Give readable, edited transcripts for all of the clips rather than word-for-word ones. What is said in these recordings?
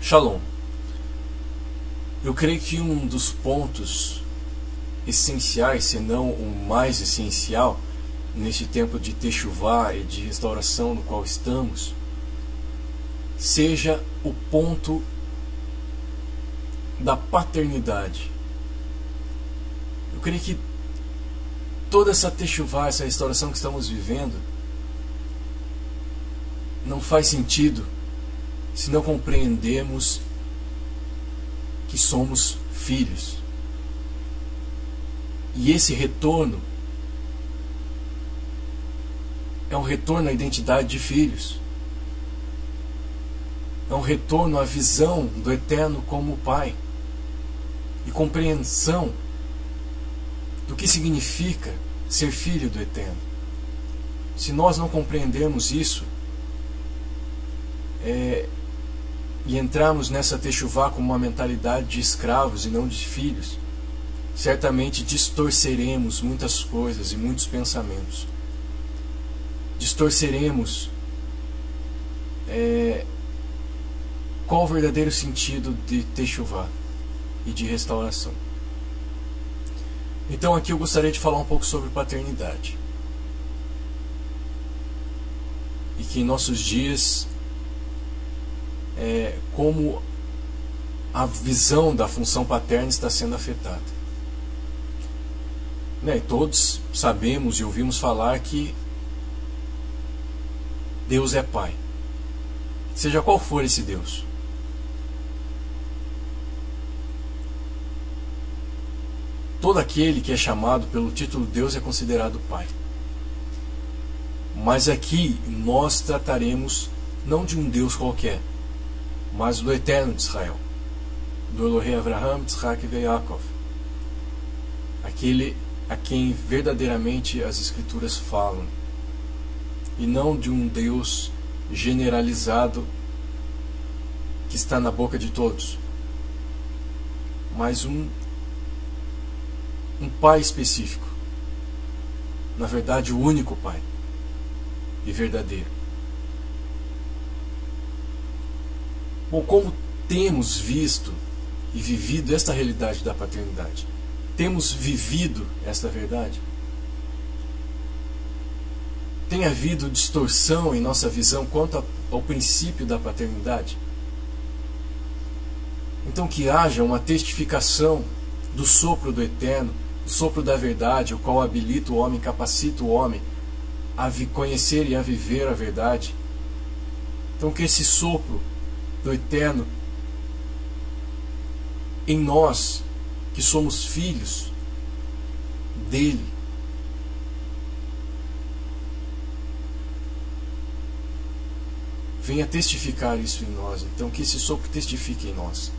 Shalom. Eu creio que um dos pontos essenciais, se não o mais essencial, neste tempo de Teshuvá e de restauração no qual estamos, seja o ponto da paternidade. Eu creio que toda essa Teshuvá, essa restauração que estamos vivendo, não faz sentido se não compreendemos que somos filhos. E esse retorno é um retorno à identidade de filhos. É um retorno à visão do Eterno como Pai. E compreensão do que significa ser filho do Eterno. Se nós não compreendermos isso, e entrarmos nessa Teshuvá com uma mentalidade de escravos e não de filhos, certamente distorceremos muitas coisas e muitos pensamentos. Distorceremos qual o verdadeiro sentido de Teshuvá e de restauração. Então aqui eu gostaria de falar um pouco sobre paternidade. E que em nossos dias, como a visão da função paterna está sendo afetada. Todos sabemos e ouvimos falar que Deus é Pai. Seja qual for esse Deus. Todo aquele que é chamado pelo título Deus é considerado Pai. Mas aqui nós trataremos não de um Deus qualquer, mas do Eterno de Israel, do Elohei Avraham, Yitzhak e Yaakov, aquele a quem verdadeiramente as Escrituras falam, e não de um Deus generalizado que está na boca de todos, mas um Pai específico, na verdade o único Pai e verdadeiro. Bom, como temos visto e vivido esta realidade da paternidade? Temos vivido esta verdade? Tem havido distorção em nossa visão quanto ao princípio da paternidade? Então que haja uma testificação do sopro do Eterno, o sopro da verdade, o qual habilita o homem, capacita o homem a conhecer e a viver a verdade. Então que esse sopro do Eterno em nós, que somos filhos dele, venha testificar isso em nós. Então que esse sopro testifique em nós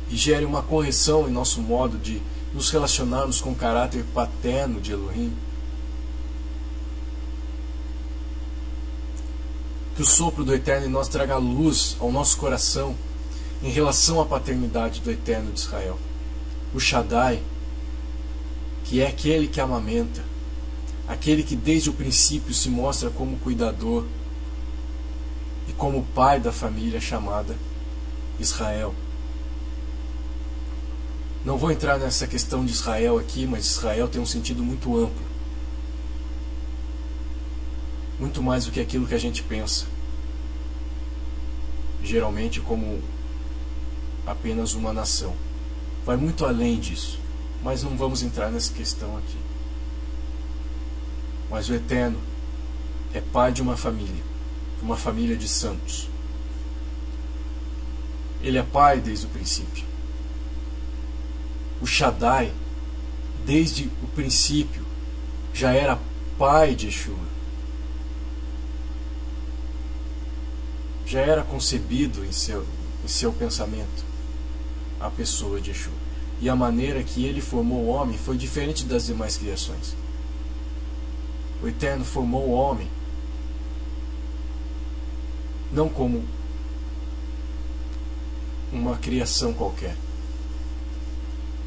e gere uma correção em nosso modo de nos relacionarmos com o caráter paterno de Elohim. Que o sopro do Eterno em nós traga luz ao nosso coração em relação à paternidade do Eterno de Israel. O Shaddai, que é aquele que amamenta, aquele que desde o princípio se mostra como cuidador e como pai da família chamada Israel. Não vou entrar nessa questão de Israel aqui, mas Israel tem um sentido muito amplo. Muito mais do que aquilo que a gente pensa. Geralmente como apenas uma nação. Vai muito além disso. Mas não vamos entrar nessa questão aqui. Mas o Eterno é pai de uma família de santos. Ele é pai desde o princípio. O Shaddai, desde o princípio, já era pai de Yeshua. Já era concebido em seu pensamento a pessoa de Yeshua. E a maneira que ele formou o homem foi diferente das demais criações. O Eterno formou o homem não como uma criação qualquer,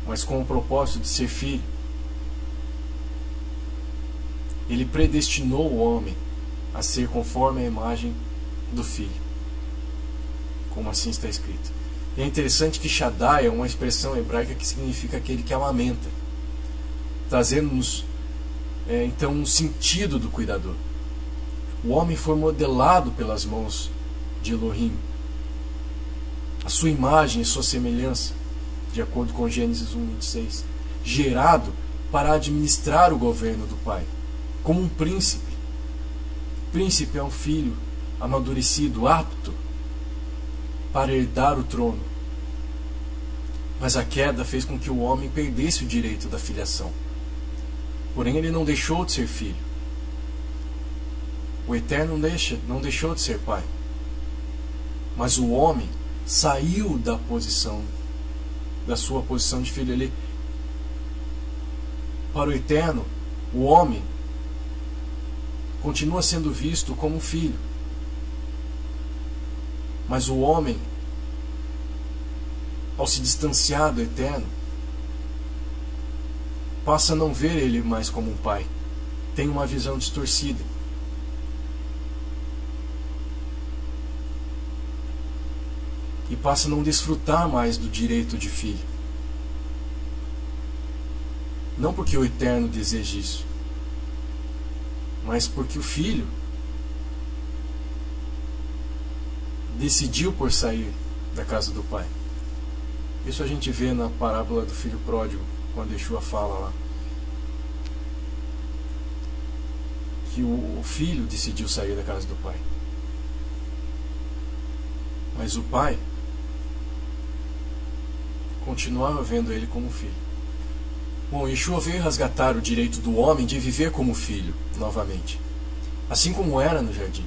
mas com o propósito de ser filho. Ele predestinou o homem a ser conforme a imagem do Filho. como assim está escrito. E é interessante que Shaddai é uma expressão hebraica que significa aquele que amamenta, trazendo-nos então um sentido do cuidador. O homem foi modelado pelas mãos de Elohim, a sua imagem e sua semelhança, de acordo com Gênesis 1:26, gerado para administrar o governo do Pai, como um príncipe. Príncipe é um filho amadurecido, apto para herdar o trono. Mas a queda fez com que o homem perdesse o direito da filiação. Porém, ele não deixou de ser filho. O Eterno não deixou de ser pai. Mas o homem saiu da sua posição de filho. Para o Eterno, o homem continua sendo visto como filho. Mas o homem, ao se distanciar do Eterno, passa a não ver ele mais como um pai. Tem uma visão distorcida. E passa a não desfrutar mais do direito de filho. Não porque o Eterno deseja isso, mas porque o filho decidiu por sair da casa do pai. Isso a gente vê na parábola do filho pródigo, quando Yeshua fala lá que o filho decidiu sair da casa do pai. Mas o pai continuava vendo ele como filho. Bom, Yeshua veio resgatar o direito do homem de viver como filho novamente, assim como era no jardim.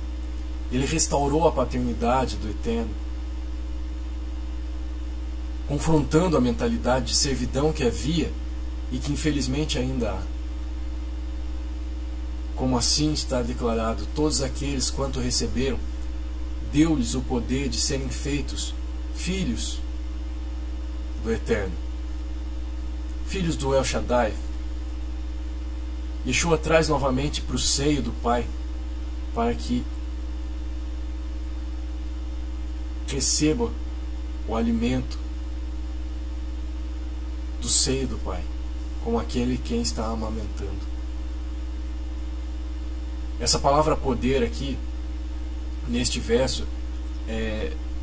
Ele restaurou a paternidade do Eterno, confrontando a mentalidade de servidão que havia e que infelizmente ainda há. Como assim está declarado: todos aqueles quanto receberam, deu-lhes o poder de serem feitos filhos do Eterno, filhos do El Shaddai. Yeshua traz novamente para o seio do Pai, para que receba o alimento do seio do Pai, como aquele quem está amamentando. Essa palavra poder aqui, neste verso,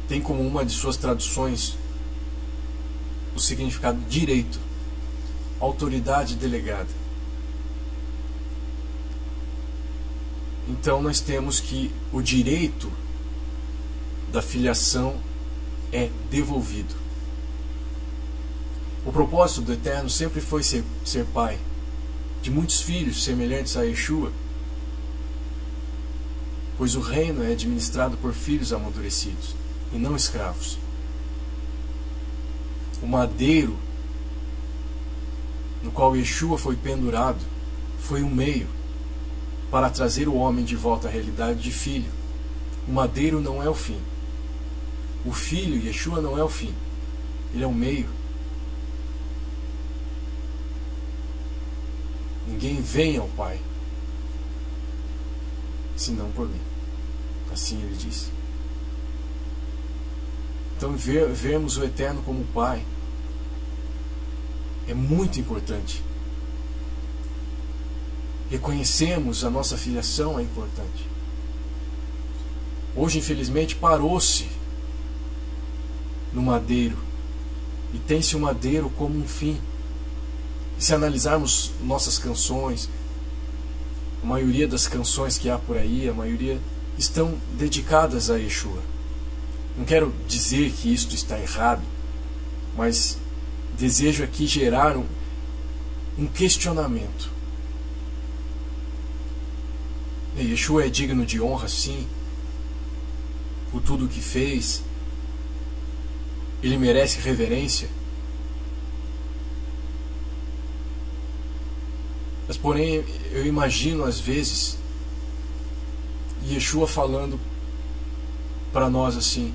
tem como uma de suas traduções o significado direito, autoridade delegada. Então nós temos que o direito da filiação é devolvido. O propósito do Eterno sempre foi ser pai de muitos filhos semelhantes a Yeshua, pois o reino é administrado por filhos amadurecidos e não escravos. O madeiro no qual Yeshua foi pendurado foi um meio para trazer o homem de volta à realidade de filho. O madeiro não é o fim. O filho, Yeshua, não é o fim. Ele é o meio. Ninguém vem ao Pai senão por mim. Assim ele disse. Então vermos o Eterno como Pai é muito importante. Reconhecemos a nossa filiação é importante. Hoje, infelizmente, parou-se no madeiro e tem-se o madeiro como um fim. E se analisarmos nossas canções, a maioria das canções que há por aí, a maioria estão dedicadas a Yeshua. Não quero dizer que isto está errado, mas desejo aqui gerar um questionamento. Yeshua é digno de honra, sim, por tudo o que fez. Ele merece reverência. Mas, porém, eu imagino às vezes Yeshua falando para nós assim,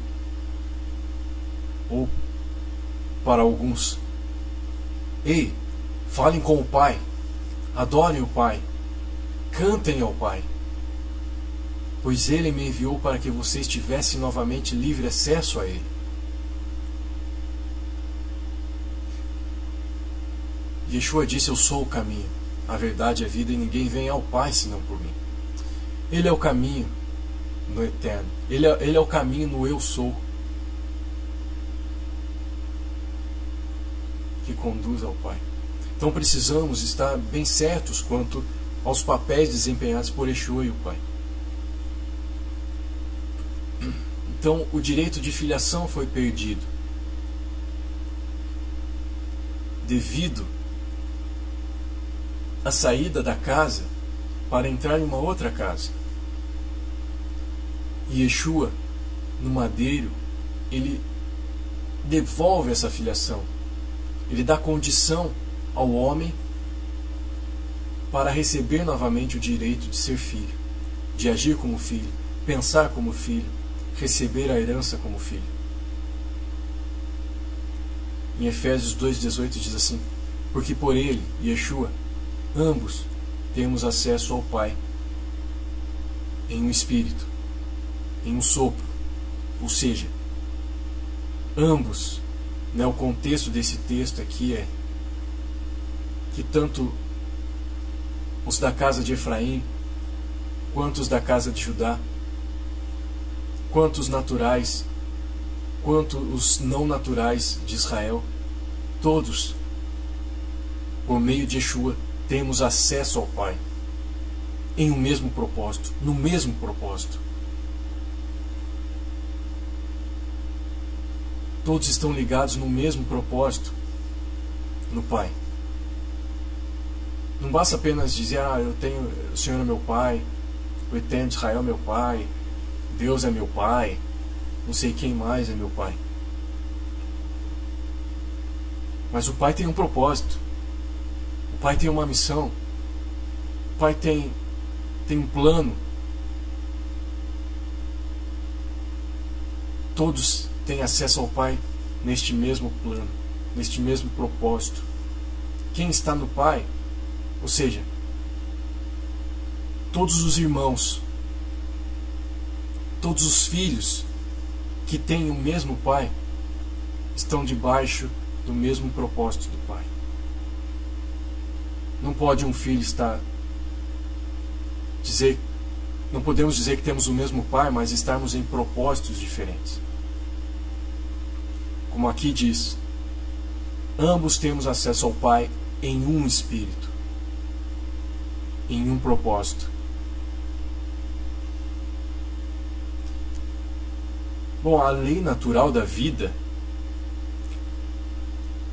ou para alguns: ei, falem com o Pai, adorem o Pai, cantem ao Pai. pois Ele me enviou para que vocês tivessem novamente livre acesso a Ele. Yeshua disse: eu sou o caminho, a verdade e a vida, e ninguém vem ao Pai senão por mim. Ele é o caminho no eterno. Ele é o caminho no eu sou, que conduz ao Pai. Então precisamos estar bem certos quanto aos papéis desempenhados por Yeshua e o Pai. Então o direito de filiação foi perdido devido à saída da casa para entrar em uma outra casa. E Yeshua, no madeiro, ele devolve essa filiação. Ele dá condição ao homem para receber novamente o direito de ser filho, de agir como filho, pensar como filho, receber a herança como filho. Em Efésios 2,18 diz assim: porque por ele, Yeshua, ambos temos acesso ao Pai em um espírito, em um sopro. Ou seja, ambos, o contexto desse texto aqui é que tanto os da casa de Efraim, quanto os da casa de Judá, quanto os naturais, quanto os não naturais de Israel, todos, por meio de Yeshua, temos acesso ao Pai, em um mesmo propósito, no mesmo propósito. Todos estão ligados no mesmo propósito, no Pai. Não basta apenas dizer: o Senhor é meu Pai, o Eterno de Israel é meu Pai, Deus é meu Pai, não sei quem mais é meu Pai. Mas o Pai tem um propósito, o Pai tem uma missão, o Pai tem um plano. Todos têm acesso ao Pai neste mesmo plano, neste mesmo propósito. Quem está no Pai, ou seja, todos os irmãos, todos os filhos que têm o mesmo Pai, estão debaixo do mesmo propósito do Pai. Não pode um filho não podemos dizer que temos o mesmo Pai, mas estarmos em propósitos diferentes. Como aqui diz, ambos temos acesso ao Pai em um espírito, em um propósito. Bom, a lei natural da vida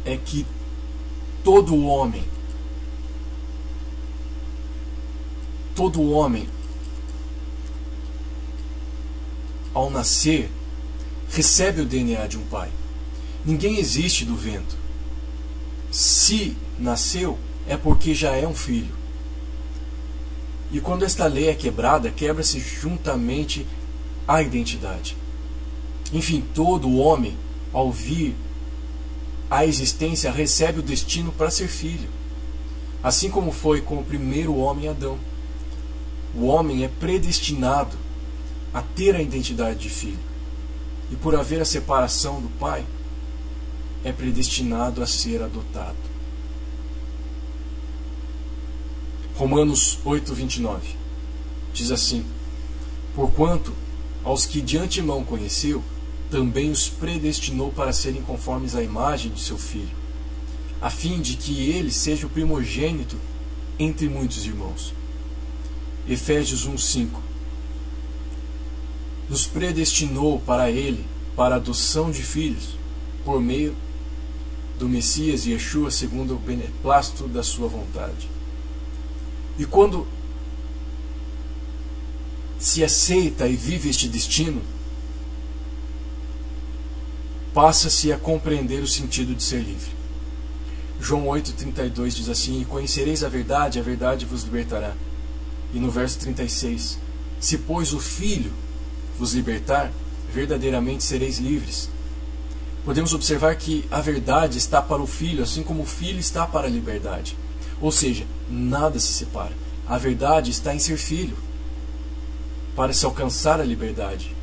é que todo homem, ao nascer, recebe o DNA de um pai. Ninguém existe do vento. Se nasceu, é porque já é um filho. E quando esta lei é quebrada, quebra-se juntamente a identidade. Enfim, todo homem, ao vir à existência, recebe o destino para ser filho. Assim como foi com o primeiro homem, Adão. O homem é predestinado a ter a identidade de filho. E por haver a separação do pai, é predestinado a ser adotado. Romanos 8:29 diz assim: porquanto aos que de antemão conheceu, também os predestinou para serem conformes à imagem de seu filho, a fim de que ele seja o primogênito entre muitos irmãos. Efésios 1:5 nos predestinou para ele, para a adoção de filhos, por meio do Messias Yeshua, segundo o beneplácito da sua vontade. E quando se aceita e vive este destino, passa-se a compreender o sentido de ser livre. João 8,32 diz assim: e conhecereis a verdade vos libertará. E no verso 36, se pois o Filho vos libertar, verdadeiramente sereis livres. Podemos observar que a verdade está para o Filho, assim como o Filho está para a liberdade. Ou seja, nada se separa. A verdade está em ser filho. para se alcançar a liberdade.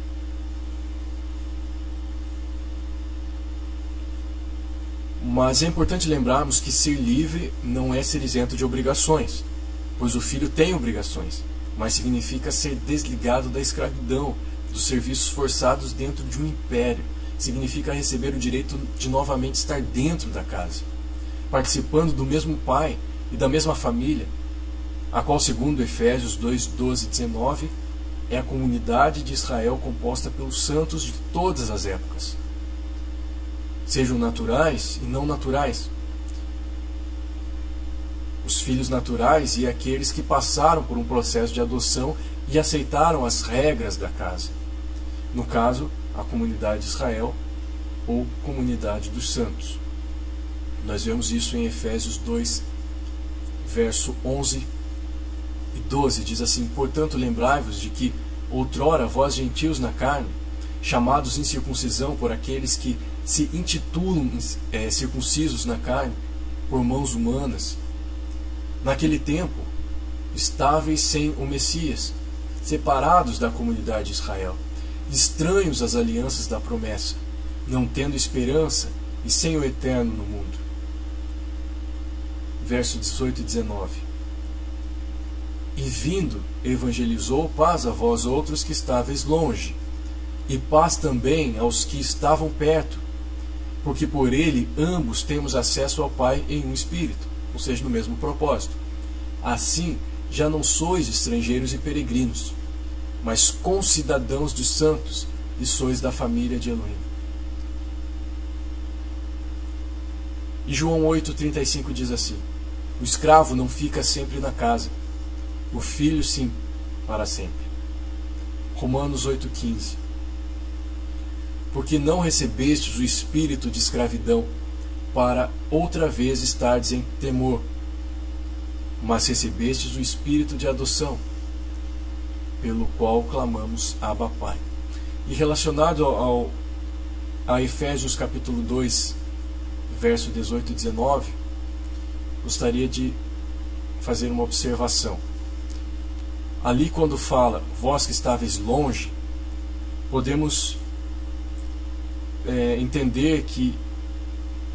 Mas é importante lembrarmos que ser livre não é ser isento de obrigações, pois o filho tem obrigações, mas significa ser desligado da escravidão, dos serviços forçados dentro de um império. Significa receber o direito de novamente estar dentro da casa, participando do mesmo pai e da mesma família, a qual, segundo Efésios 2, 12 e 19, é a comunidade de Israel composta pelos santos de todas as épocas, sejam naturais e não naturais, os filhos naturais e aqueles que passaram por um processo de adoção e aceitaram as regras da casa, no caso, a comunidade de Israel ou comunidade dos santos. Nós vemos isso em Efésios 2, verso 11 e 12, diz assim: portanto, lembrai-vos de que outrora vós gentios na carne, chamados em circuncisão por aqueles que se intitulam circuncisos na carne, por mãos humanas, naquele tempo estáveis sem o Messias, separados da comunidade de Israel, estranhos às alianças da promessa, não tendo esperança e sem o eterno no mundo. Verso 18 e 19. E vindo, evangelizou paz a vós outros que estáveis longe, e paz também aos que estavam perto, porque por ele ambos temos acesso ao Pai em um Espírito, ou seja, no mesmo propósito. Assim, já não sois estrangeiros e peregrinos, mas concidadãos dos santos, e sois da família de Elohim. E João 8,35 diz assim: o escravo não fica sempre na casa, o filho sim, para sempre. Romanos 8,15. Porque não recebestes o espírito de escravidão, para outra vez estardes em temor, mas recebestes o espírito de adoção, pelo qual clamamos Abba Pai. E relacionado a Efésios capítulo 2, verso 18 e 19, gostaria de fazer uma observação. Ali, quando fala vós que estáveis longe, podemos entender que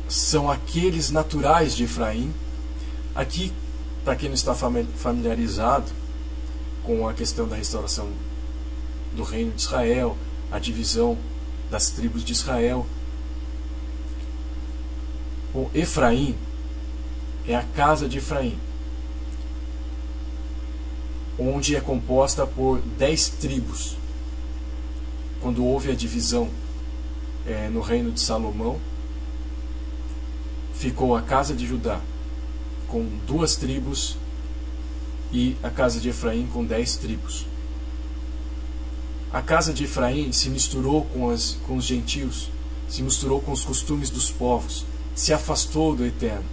são aqueles naturais de Efraim. Aqui, para quem não está familiarizado com a questão da restauração do reino de Israel, a divisão das tribos de Israel, o Efraim é a casa de Efraim, onde é composta por 10 tribos. Quando houve a divisão no reino de Salomão, ficou a casa de Judá com 2 tribos e a casa de Efraim com 10 tribos. A casa de Efraim se misturou com os gentios, se misturou com os costumes dos povos, se afastou do Eterno,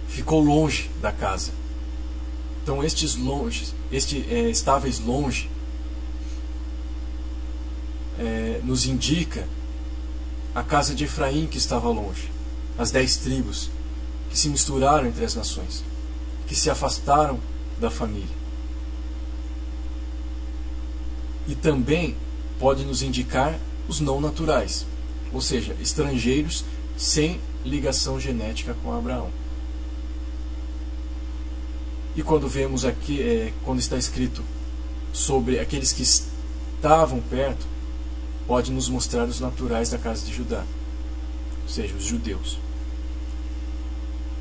ficou longe da casa. Então estes estáveis longe, nos indica a casa de Efraim que estava longe, as 10 tribos que se misturaram entre as nações, que se afastaram da família. E também pode nos indicar os não naturais, ou seja, estrangeiros sem ligação genética com Abraão. E quando vemos aqui, quando está escrito sobre aqueles que estavam perto, pode nos mostrar os naturais da casa de Judá, ou seja, os judeus.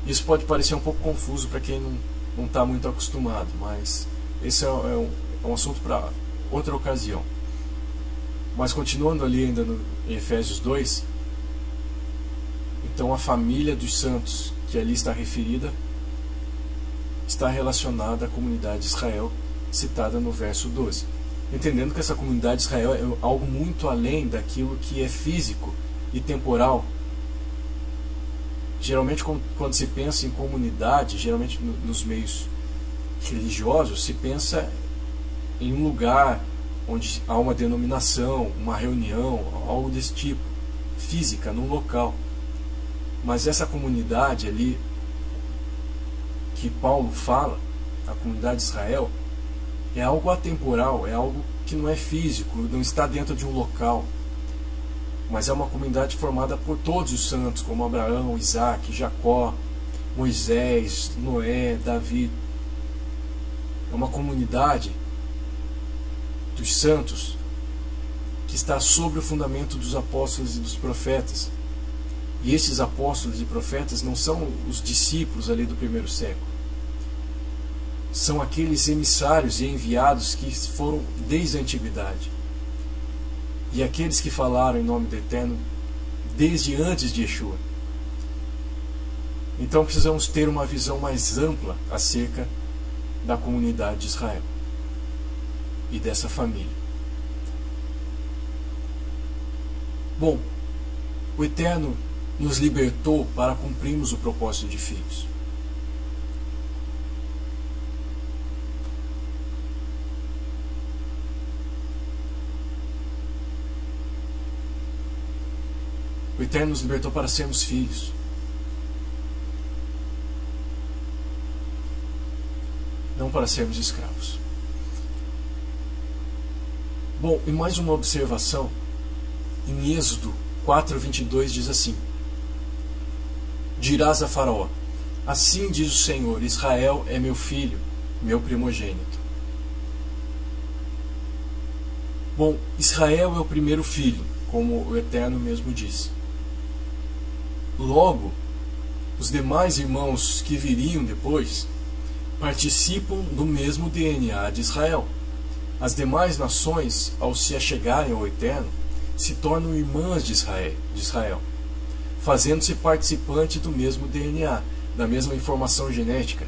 Isso pode parecer um pouco confuso para quem não está muito acostumado, mas esse é um assunto para outra ocasião. Mas continuando ali ainda em Efésios 2, então a família dos santos que ali está referida está relacionada à comunidade de Israel, citada no verso 12. Entendendo que essa comunidade de Israel é algo muito além daquilo que é físico e temporal. Geralmente, quando se pensa em comunidade, geralmente nos meios religiosos, se pensa em um lugar onde há uma denominação, uma reunião, algo desse tipo, física, num local. Mas essa comunidade ali que Paulo fala, a comunidade de Israel, é algo atemporal, é algo que não é físico, não está dentro de um local, mas é uma comunidade formada por todos os santos, como Abraão, Isaac, Jacó, Moisés, Noé, Davi. É uma comunidade dos santos que está sobre o fundamento dos apóstolos e dos profetas. E esses apóstolos e profetas não são os discípulos ali do primeiro século. São aqueles emissários e enviados que foram desde a antiguidade. E aqueles que falaram em nome do Eterno desde antes de Yeshua. Então precisamos ter uma visão mais ampla acerca da comunidade de Israel e dessa família. Bom, o Eterno nos libertou para cumprirmos o propósito de filhos. O Eterno nos libertou para sermos filhos. Não para sermos escravos. Bom, e mais uma observação. Em Êxodo 4:22 diz assim: dirás a Faraó: assim diz o Senhor, Israel é meu filho, meu primogênito. Bom, Israel é o primeiro filho, como o Eterno mesmo disse. Logo, os demais irmãos que viriam depois participam do mesmo DNA de Israel. As demais nações, ao se achegarem ao Eterno, se tornam irmãs de Israel, fazendo-se participante do mesmo DNA, da mesma informação genética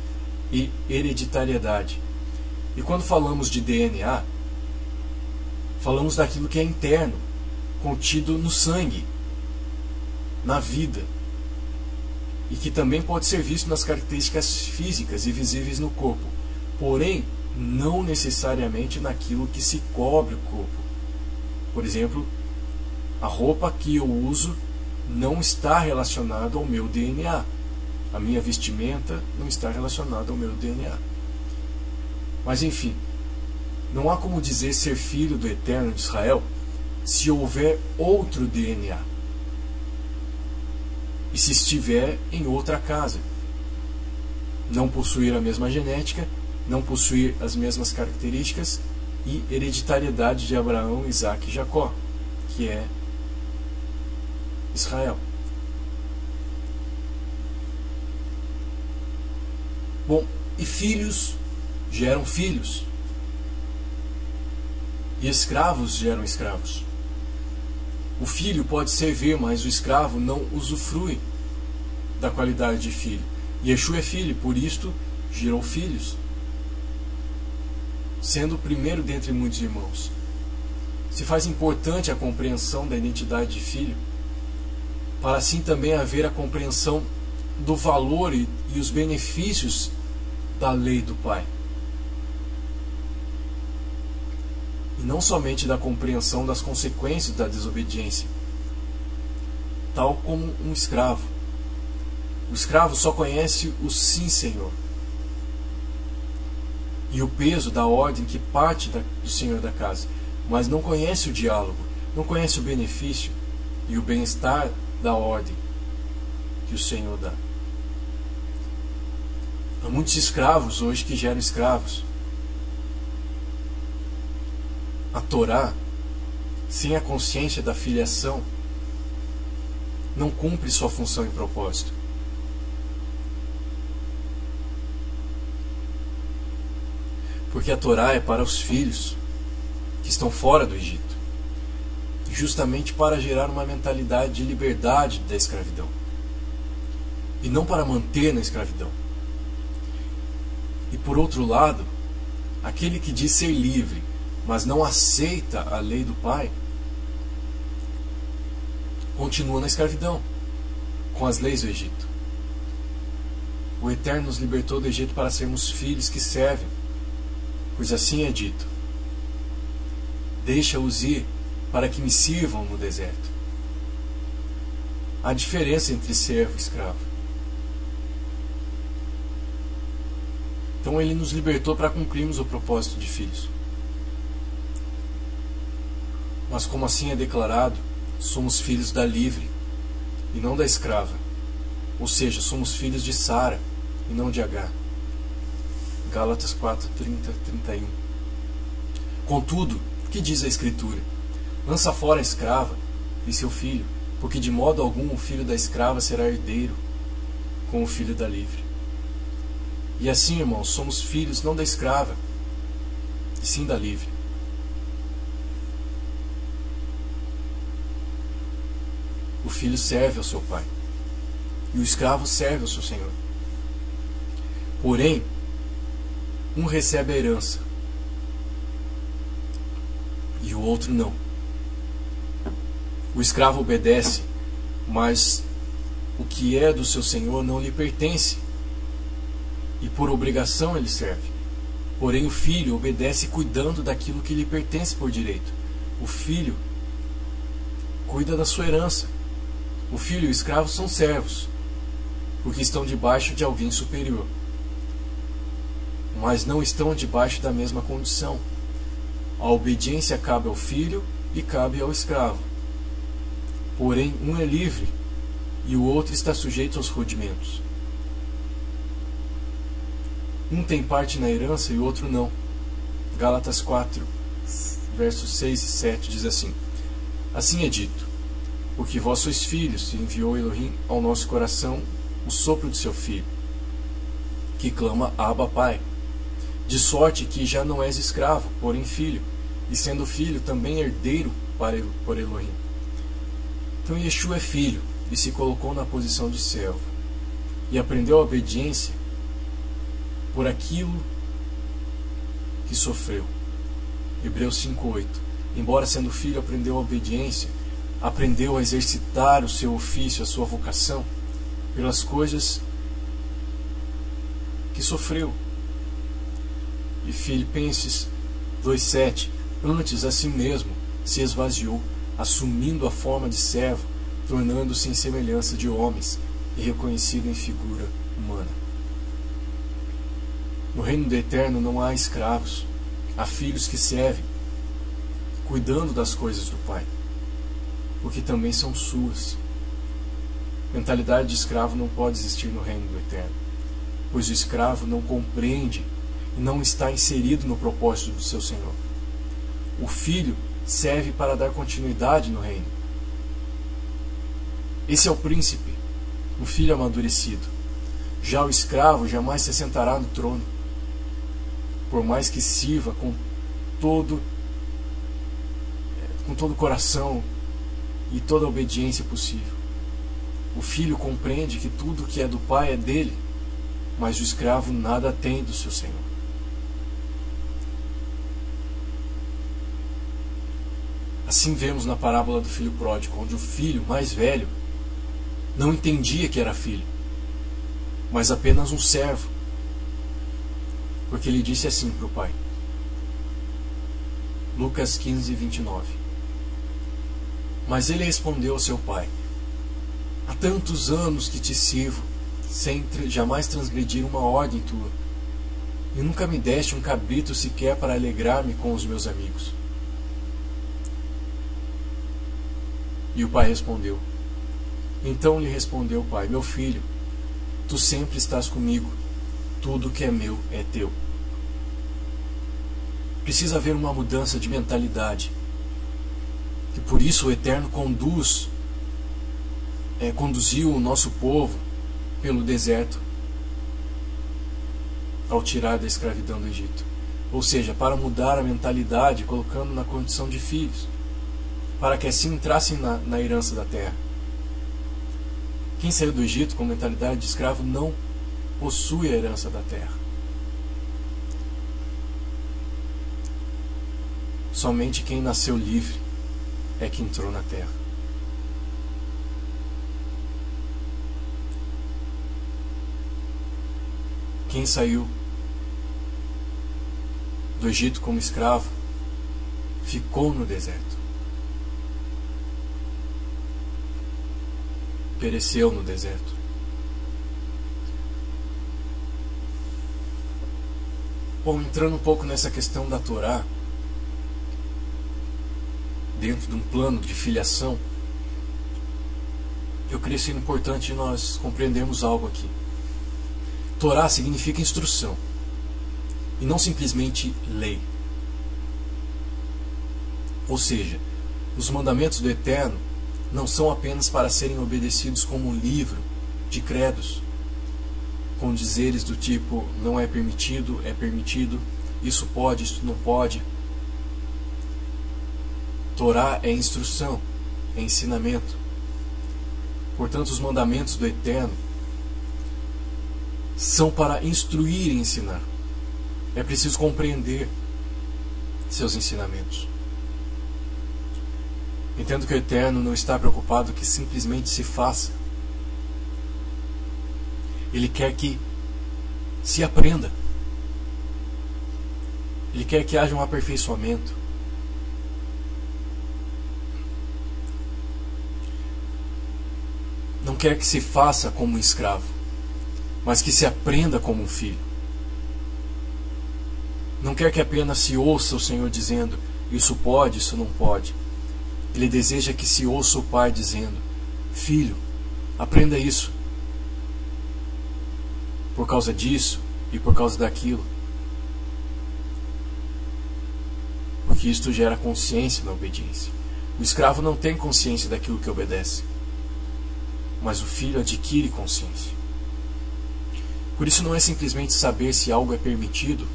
e hereditariedade. E quando falamos de DNA, falamos daquilo que é interno, contido no sangue, na vida, e que também pode ser visto nas características físicas e visíveis no corpo, porém não necessariamente naquilo que se cobre o corpo. Por exemplo, a roupa que eu uso não está relacionada ao meu DNA. A minha vestimenta não está relacionada ao meu DNA. Mas enfim, não há como dizer ser filho do Eterno de Israel se houver outro DNA. E se estiver em outra casa. Não possuir a mesma genética, não possuir as mesmas características e hereditariedade de Abraão, Isaac e Jacó, que é Israel. Bom, e filhos geram filhos. E escravos geram escravos. O filho pode servir, mas o escravo não usufrui da qualidade de filho. Yeshua é filho, por isto gerou filhos, sendo o primeiro dentre muitos irmãos. Se faz importante a compreensão da identidade de filho, para assim também haver a compreensão do valor e os benefícios da lei do Pai. E não somente da compreensão das consequências da desobediência, tal como um escravo. O escravo só conhece o sim, Senhor, e o peso da ordem que parte do Senhor da casa, mas não conhece o diálogo, não conhece o benefício e o bem-estar da ordem que o Senhor dá. Há muitos escravos hoje que geram escravos. A Torá, sem a consciência da filiação, não cumpre sua função e propósito. Porque a Torá é para os filhos que estão fora do Egito, justamente para gerar uma mentalidade de liberdade da escravidão, e não para manter na escravidão. E por outro lado, aquele que diz ser livre, mas não aceita a lei do Pai, continua na escravidão, com as leis do Egito. O Eterno nos libertou do Egito para sermos filhos que servem, pois assim é dito: deixa-os ir para que me sirvam no deserto. Há diferença entre servo e escravo. Então ele nos libertou para cumprirmos o propósito de filhos. Mas como assim é declarado, somos filhos da livre e não da escrava. Ou seja, somos filhos de Sara e não de Agar. Gálatas 4, 30, 31. Contudo, que diz a Escritura? Lança fora a escrava e seu filho, porque de modo algum o filho da escrava será herdeiro com o filho da livre. E assim, irmãos, somos filhos não da escrava, e sim da livre. O filho serve ao seu pai, e o escravo serve ao seu senhor. Porém, um recebe a herança, e o outro não. O escravo obedece, mas o que é do seu senhor não lhe pertence, e por obrigação ele serve. Porém o filho obedece cuidando daquilo que lhe pertence por direito. O filho cuida da sua herança. O filho e o escravo são servos, porque estão debaixo de alguém superior, mas não estão debaixo da mesma condição. A obediência cabe ao filho e cabe ao escravo. Porém um é livre e o outro está sujeito aos rudimentos. Um tem parte na herança e o outro não. Gálatas 4, versos 6 e 7 diz assim: Assim é dito, porque vós sois filhos, e enviou Elohim ao nosso coração o sopro de seu filho, que clama Abba, Pai. De sorte que já não és escravo, porém filho, e sendo filho também herdeiro por Elohim. Então Yeshua é filho, e se colocou na posição de servo, e aprendeu a obediência por aquilo que sofreu. Hebreus 5:8. Embora sendo filho aprendeu a obediência, aprendeu a exercitar o seu ofício, a sua vocação, pelas coisas que sofreu. E Filipenses 2:7. Antes a si mesmo se esvaziou, assumindo a forma de servo, tornando-se em semelhança de homens e reconhecido em figura humana. No reino do Eterno não há escravos, há filhos que servem, cuidando das coisas do Pai, porque também são suas. Mentalidade de escravo não pode existir no reino do Eterno, pois o escravo não compreende e não está inserido no propósito do seu Senhor. O filho serve para dar continuidade no reino. Esse é o príncipe, o filho amadurecido. Já o escravo jamais se assentará no trono, por mais que sirva com todo o coração e toda a obediência possível. O filho compreende que tudo que é do pai é dele, mas o escravo nada tem do seu senhor. Assim vemos na parábola do filho pródigo, onde o filho mais velho não entendia que era filho, mas apenas um servo, porque ele disse assim para o pai. Lucas 15, 29. Mas ele respondeu ao seu pai: há tantos anos que te sirvo, sem jamais transgredir uma ordem tua, e nunca me deste um cabrito sequer para alegrar-me com os meus amigos. E o pai respondeu. Então lhe respondeu o pai: meu filho, tu sempre estás comigo, tudo que é meu é teu. Precisa haver uma mudança de mentalidade, e por isso o Eterno conduziu o nosso povo pelo deserto ao tirar da escravidão do Egito. Ou seja, para mudar a mentalidade, colocando na condição de filhos, para que assim entrassem na herança da terra. Quem saiu do Egito com mentalidade de escravo não possui a herança da terra. Somente quem nasceu livre é que entrou na terra. Quem saiu do Egito como escravo ficou no deserto. Pereceu no deserto. Bom, entrando um pouco nessa questão da Torá, dentro de um plano de filiação, eu creio ser importante nós compreendermos algo aqui. Torá significa instrução, e não simplesmente lei. Ou seja, os mandamentos do Eterno não são apenas para serem obedecidos como um livro de credos, com dizeres do tipo, não é permitido, isso pode, isso não pode. Torá é instrução, é ensinamento. Portanto, os mandamentos do Eterno são para instruir e ensinar. É preciso compreender seus ensinamentos. Entendo que o Eterno não está preocupado que simplesmente se faça. Ele quer que se aprenda. Ele quer que haja um aperfeiçoamento. Não quer que se faça como um escravo, mas que se aprenda como um filho. Não quer que apenas se ouça o Senhor dizendo, isso pode, isso não pode. Ele deseja que se ouça o Pai dizendo, filho, aprenda isso. Por causa disso e por causa daquilo. Porque isto gera consciência na obediência. O escravo não tem consciência daquilo que obedece, mas o filho adquire consciência. Por isso não é simplesmente saber se algo é permitido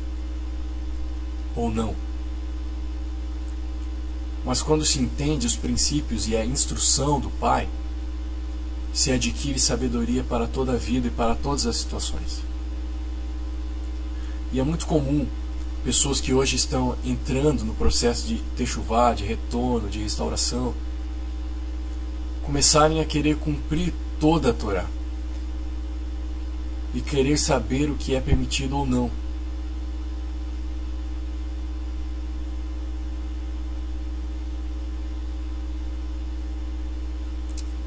ou não, mas quando se entende os princípios e a instrução do Pai, se adquire sabedoria para toda a vida e para todas as situações. E é muito comum pessoas que hoje estão entrando no processo de techuvá, de retorno, de restauração, começarem a querer cumprir toda a Torá e querer saber o que é permitido ou não.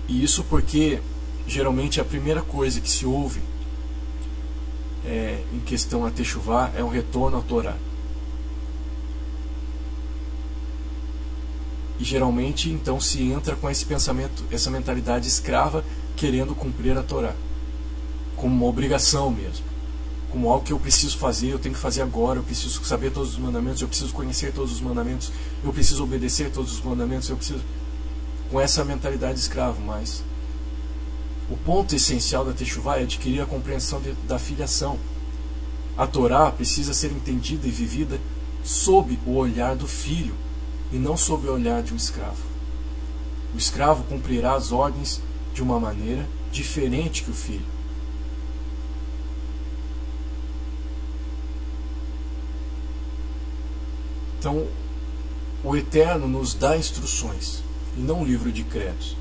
E isso porque geralmente a primeira coisa que se ouve em questão a techuvá é um retorno à Torá. E geralmente então se entra com esse pensamento, essa mentalidade escrava, querendo cumprir a Torá como uma obrigação mesmo, como algo que eu preciso fazer, eu tenho que fazer agora, eu preciso saber todos os mandamentos, eu preciso conhecer todos os mandamentos, eu preciso obedecer todos os mandamentos, eu preciso, com essa mentalidade escrava. Mas o ponto essencial da techuvá é adquirir a compreensão da filiação. A Torá precisa ser entendida e vivida sob o olhar do filho e não sob o olhar de um escravo. O escravo cumprirá as ordens de uma maneira diferente que o filho. Então, o Eterno nos dá instruções e não um livro de credos.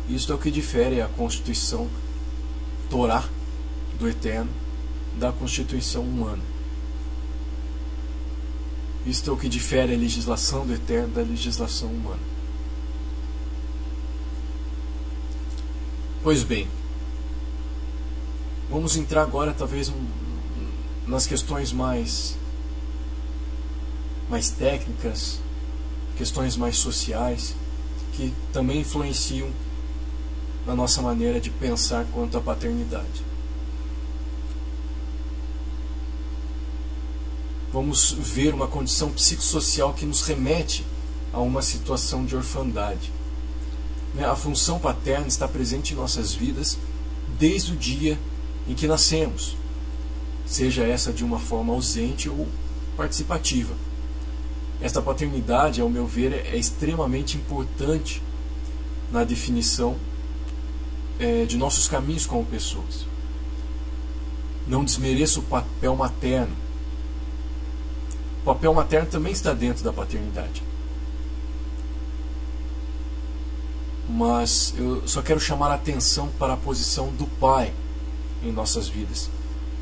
Isto é o que difere a Constituição Torá do Eterno da Constituição humana. Isto é o que difere a legislação do Eterno da legislação humana. Pois bem, vamos entrar agora talvez nas questões mais técnicas, questões mais sociais, que também influenciam na nossa maneira de pensar quanto à paternidade. Vamos ver uma condição psicossocial que nos remete a uma situação de orfandade. A função paterna está presente em nossas vidas desde o dia em que nascemos, seja essa de uma forma ausente ou participativa. Esta paternidade, ao meu ver, é extremamente importante na definição de nossos caminhos como pessoas. Não desmereço o papel materno. O papel materno também está dentro da paternidade. Mas eu só quero chamar a atenção para a posição do pai em nossas vidas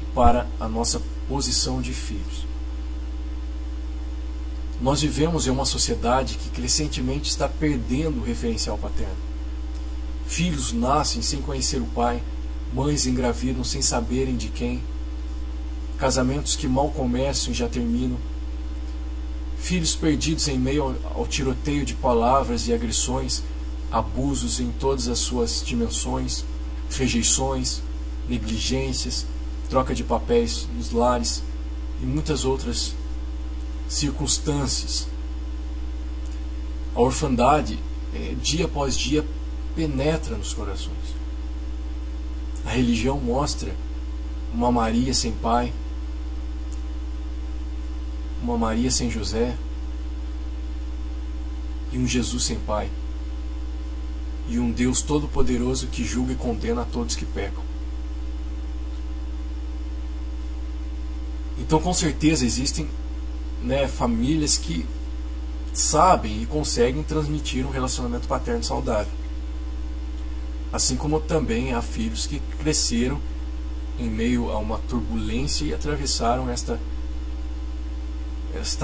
e para a nossa posição de filhos. Nós vivemos em uma sociedade que crescentemente está perdendo o referencial paterno. Filhos nascem sem conhecer o pai, mães engravidam sem saberem de quem, casamentos que mal começam e já terminam, filhos perdidos em meio ao tiroteio de palavras e agressões, abusos em todas as suas dimensões, rejeições, negligências, troca de papéis nos lares e muitas outras circunstâncias. A orfandade, dia após dia, penetra nos corações. A religião mostra uma Maria sem pai, uma Maria sem José e um Jesus sem pai, e um Deus todo-poderoso que julga e condena a todos que pecam. Então, com certeza existem, famílias que sabem e conseguem transmitir um relacionamento paterno saudável, assim como também há filhos que cresceram em meio a uma turbulência e atravessaram esta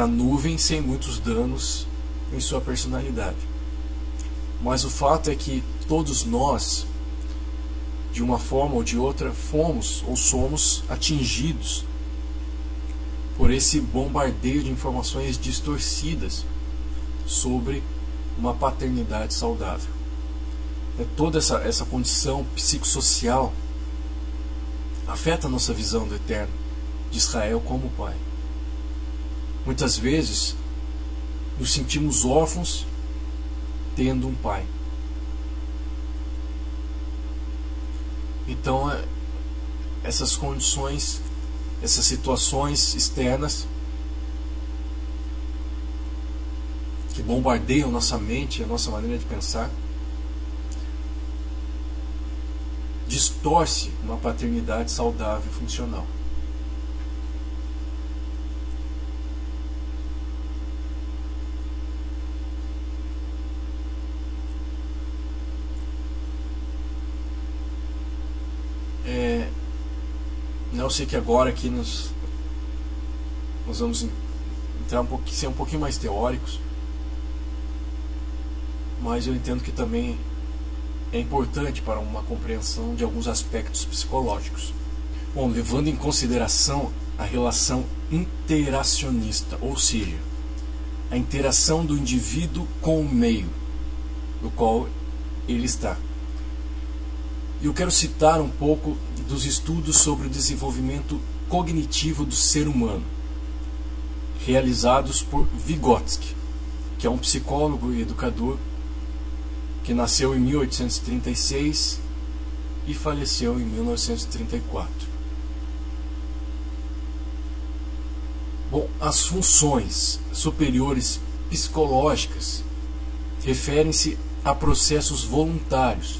nuvem sem muitos danos em sua personalidade. Mas o fato é que todos nós, de uma forma ou de outra, fomos ou somos atingidos por esse bombardeio de informações distorcidas sobre uma paternidade saudável. Toda essa condição psicossocial afeta a nossa visão do Eterno, de Israel como Pai. Muitas vezes nos sentimos órfãos tendo um pai. Então, essas condições, essas situações externas que bombardeiam nossa mente, a nossa maneira de pensar, distorce uma paternidade saudável e funcional. Eu sei que agora aqui nós vamos entrar ser um pouquinho mais teóricos, mas eu entendo que também é importante para uma compreensão de alguns aspectos psicológicos. Bom, levando em consideração a relação interacionista, ou seja, a interação do indivíduo com o meio no qual ele está. E eu quero citar um pouco dos estudos sobre o desenvolvimento cognitivo do ser humano, realizados por Vygotsky, que é um psicólogo e educador que nasceu em 1836 e faleceu em 1934. Bom, as funções superiores psicológicas referem-se a processos voluntários,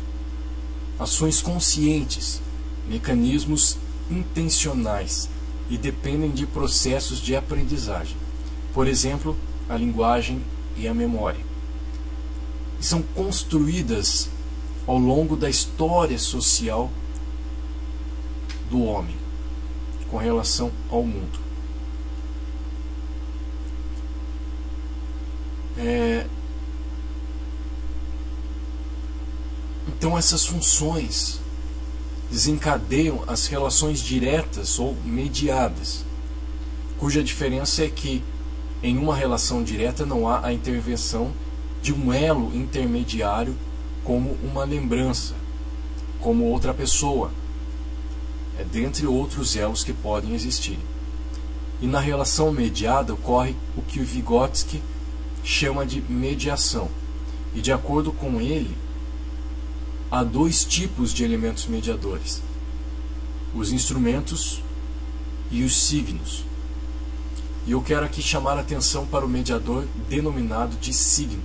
ações conscientes, mecanismos intencionais e dependem de processos de aprendizagem, por exemplo, a linguagem e a memória. E são construídas ao longo da história social do homem com relação ao mundo. Então essas funções desencadeiam as relações diretas ou mediadas, cuja diferença é que em uma relação direta não há a intervenção de um elo intermediário como uma lembrança, como outra pessoa, dentre outros elos que podem existir. E na relação mediada ocorre o que o Vygotsky chama de mediação, e de acordo com ele, há dois tipos de elementos mediadores: os instrumentos e os signos. E eu quero aqui chamar a atenção para o mediador denominado de signo,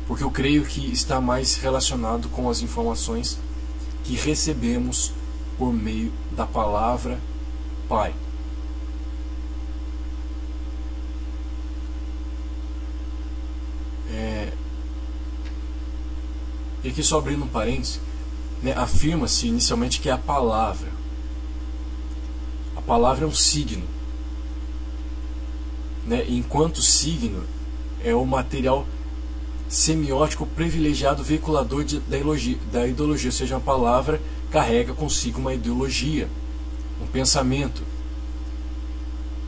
porque eu creio que está mais relacionado com as informações que recebemos por meio da palavra Pai. E aqui só abrindo um parênteses, afirma-se inicialmente que é a palavra. A palavra é um signo, enquanto signo é o material semiótico privilegiado veiculador da ideologia, ou seja, a palavra carrega consigo uma ideologia, um pensamento,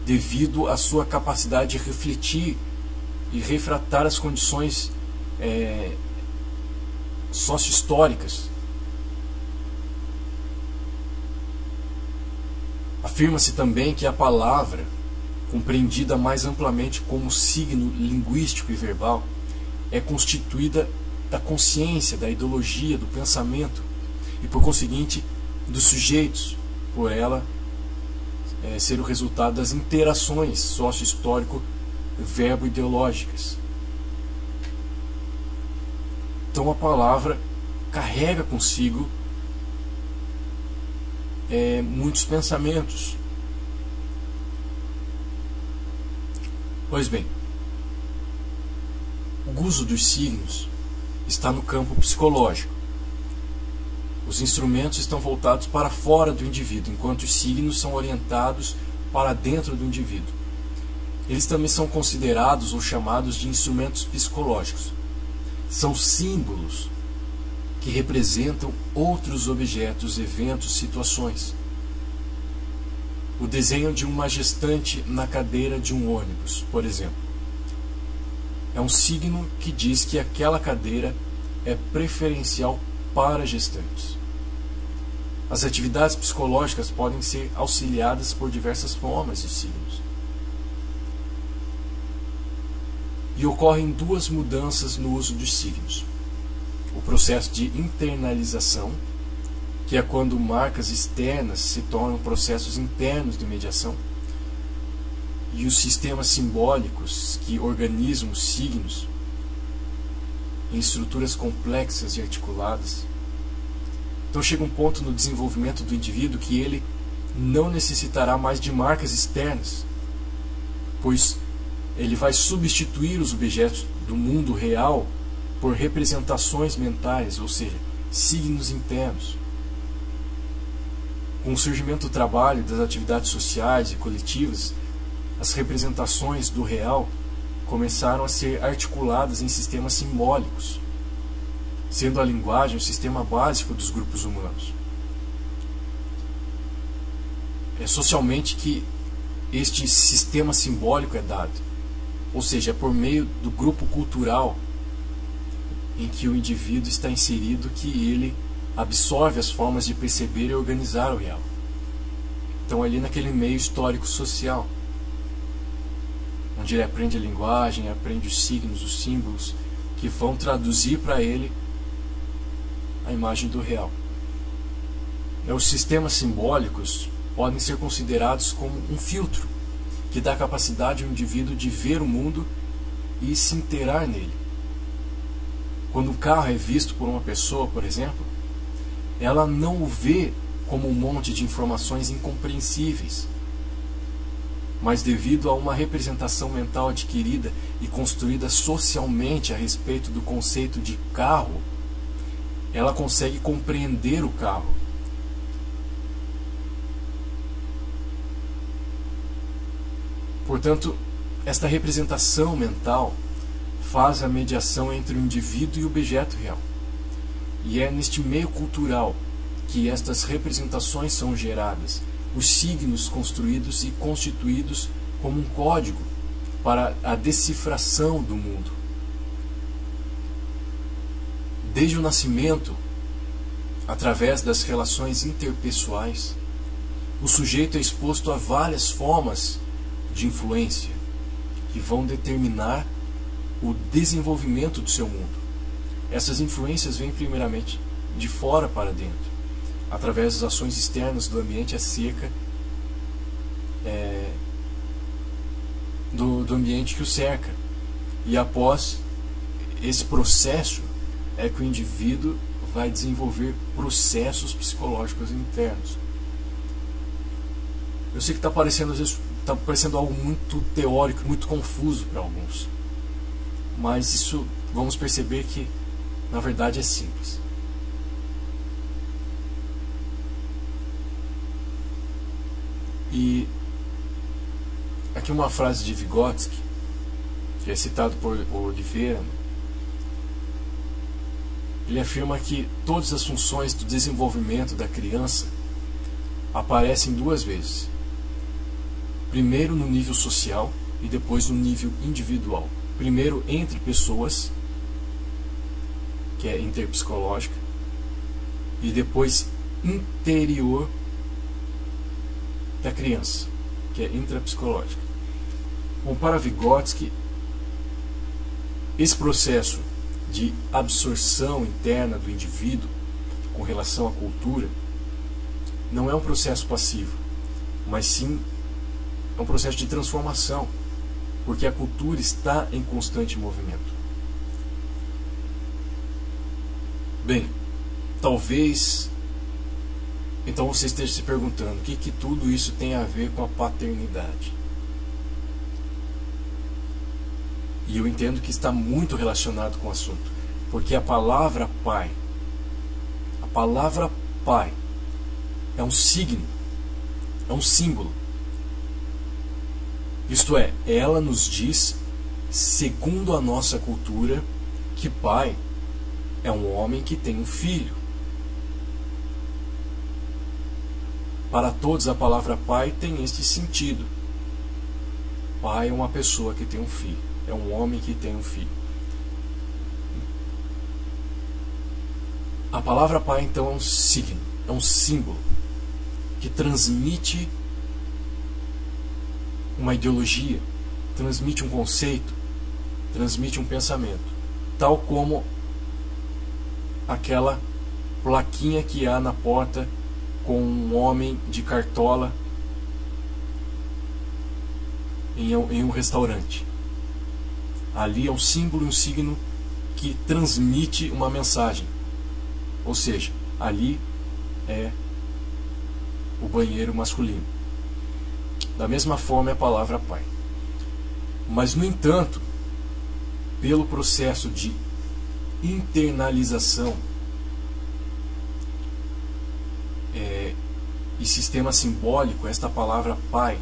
devido à sua capacidade de refletir e refratar as condições sócio-históricas. Afirma-se também que a palavra, compreendida mais amplamente como signo linguístico e verbal, é constituída da consciência, da ideologia, do pensamento e, por conseguinte, dos sujeitos, por ela ser o resultado das interações sócio-histórico-verbo-ideológicas. Então a palavra carrega consigo muitos pensamentos. Pois bem, o uso dos signos está no campo psicológico. Os instrumentos estão voltados para fora do indivíduo, enquanto os signos são orientados para dentro do indivíduo. Eles também são considerados ou chamados de instrumentos psicológicos. São símbolos que representam outros objetos, eventos, situações. O desenho de uma gestante na cadeira de um ônibus, por exemplo, é um signo que diz que aquela cadeira é preferencial para gestantes. As atividades psicológicas podem ser auxiliadas por diversas formas de signos. E ocorrem duas mudanças no uso dos signos. O processo de internalização, que é quando marcas externas se tornam processos internos de mediação, e os sistemas simbólicos que organizam os signos em estruturas complexas e articuladas. Então chega um ponto no desenvolvimento do indivíduo que ele não necessitará mais de marcas externas, pois ele vai substituir os objetos do mundo real por representações mentais, ou seja, signos internos. Com o surgimento do trabalho, das atividades sociais e coletivas, as representações do real começaram a ser articuladas em sistemas simbólicos, sendo a linguagem o sistema básico dos grupos humanos. É socialmente que este sistema simbólico é dado, ou seja, é por meio do grupo cultural em que o indivíduo está inserido que ele absorve as formas de perceber e organizar o real. Então ali naquele meio histórico-social, onde ele aprende a linguagem, aprende os signos, os símbolos, que vão traduzir para ele a imagem do real. Os sistemas simbólicos podem ser considerados como um filtro, que dá a capacidade ao indivíduo de ver o mundo e se inteirar nele. Quando um carro é visto por uma pessoa, por exemplo, ela não o vê como um monte de informações incompreensíveis, mas devido a uma representação mental adquirida e construída socialmente a respeito do conceito de carro, ela consegue compreender o carro. Portanto, esta representação mental faz a mediação entre o indivíduo e o objeto real. E é neste meio cultural que estas representações são geradas, os signos construídos e constituídos como um código para a decifração do mundo. Desde o nascimento, através das relações interpessoais, o sujeito é exposto a várias formas de influência que vão determinar o desenvolvimento do seu mundo. Essas influências vêm primeiramente de fora para dentro, através das ações externas do ambiente acerca do ambiente que o cerca. E após esse processo é que o indivíduo vai desenvolver processos psicológicos internos. Eu sei que está parecendo, às vezes, está parecendo algo muito teórico, muito confuso para alguns, mas isso vamos perceber que na verdade é simples. E aqui uma frase de Vygotsky, que é citado por Oliveira. Ele afirma que todas as funções do desenvolvimento da criança aparecem duas vezes. Primeiro no nível social e depois no nível individual. Primeiro entre pessoas, que é interpsicológica, e depois interior da criança, que é intrapsicológica. Bom, para Vygotsky, esse processo de absorção interna do indivíduo com relação à cultura não é um processo passivo, mas sim é um processo de transformação, porque a cultura está em constante movimento. Bem, talvez então você esteja se perguntando o que tudo isso tem a ver com a paternidade. E eu entendo que está muito relacionado com o assunto, porque a palavra pai é um signo, é um símbolo. Isto é, ela nos diz, segundo a nossa cultura, que pai é um homem que tem um filho. Para todos a palavra pai tem este sentido. Pai é uma pessoa que tem um filho, é um homem que tem um filho. A palavra pai então é um signo, é um símbolo que transmite uma ideologia, transmite um conceito, transmite um pensamento, tal como aquela plaquinha que há na porta com um homem de cartola em um restaurante. Ali é um símbolo, um signo que transmite uma mensagem. Ou seja, ali é o banheiro masculino. Da mesma forma é a palavra pai. Mas, no entanto, pelo processo de internalização e sistema simbólico, esta palavra pai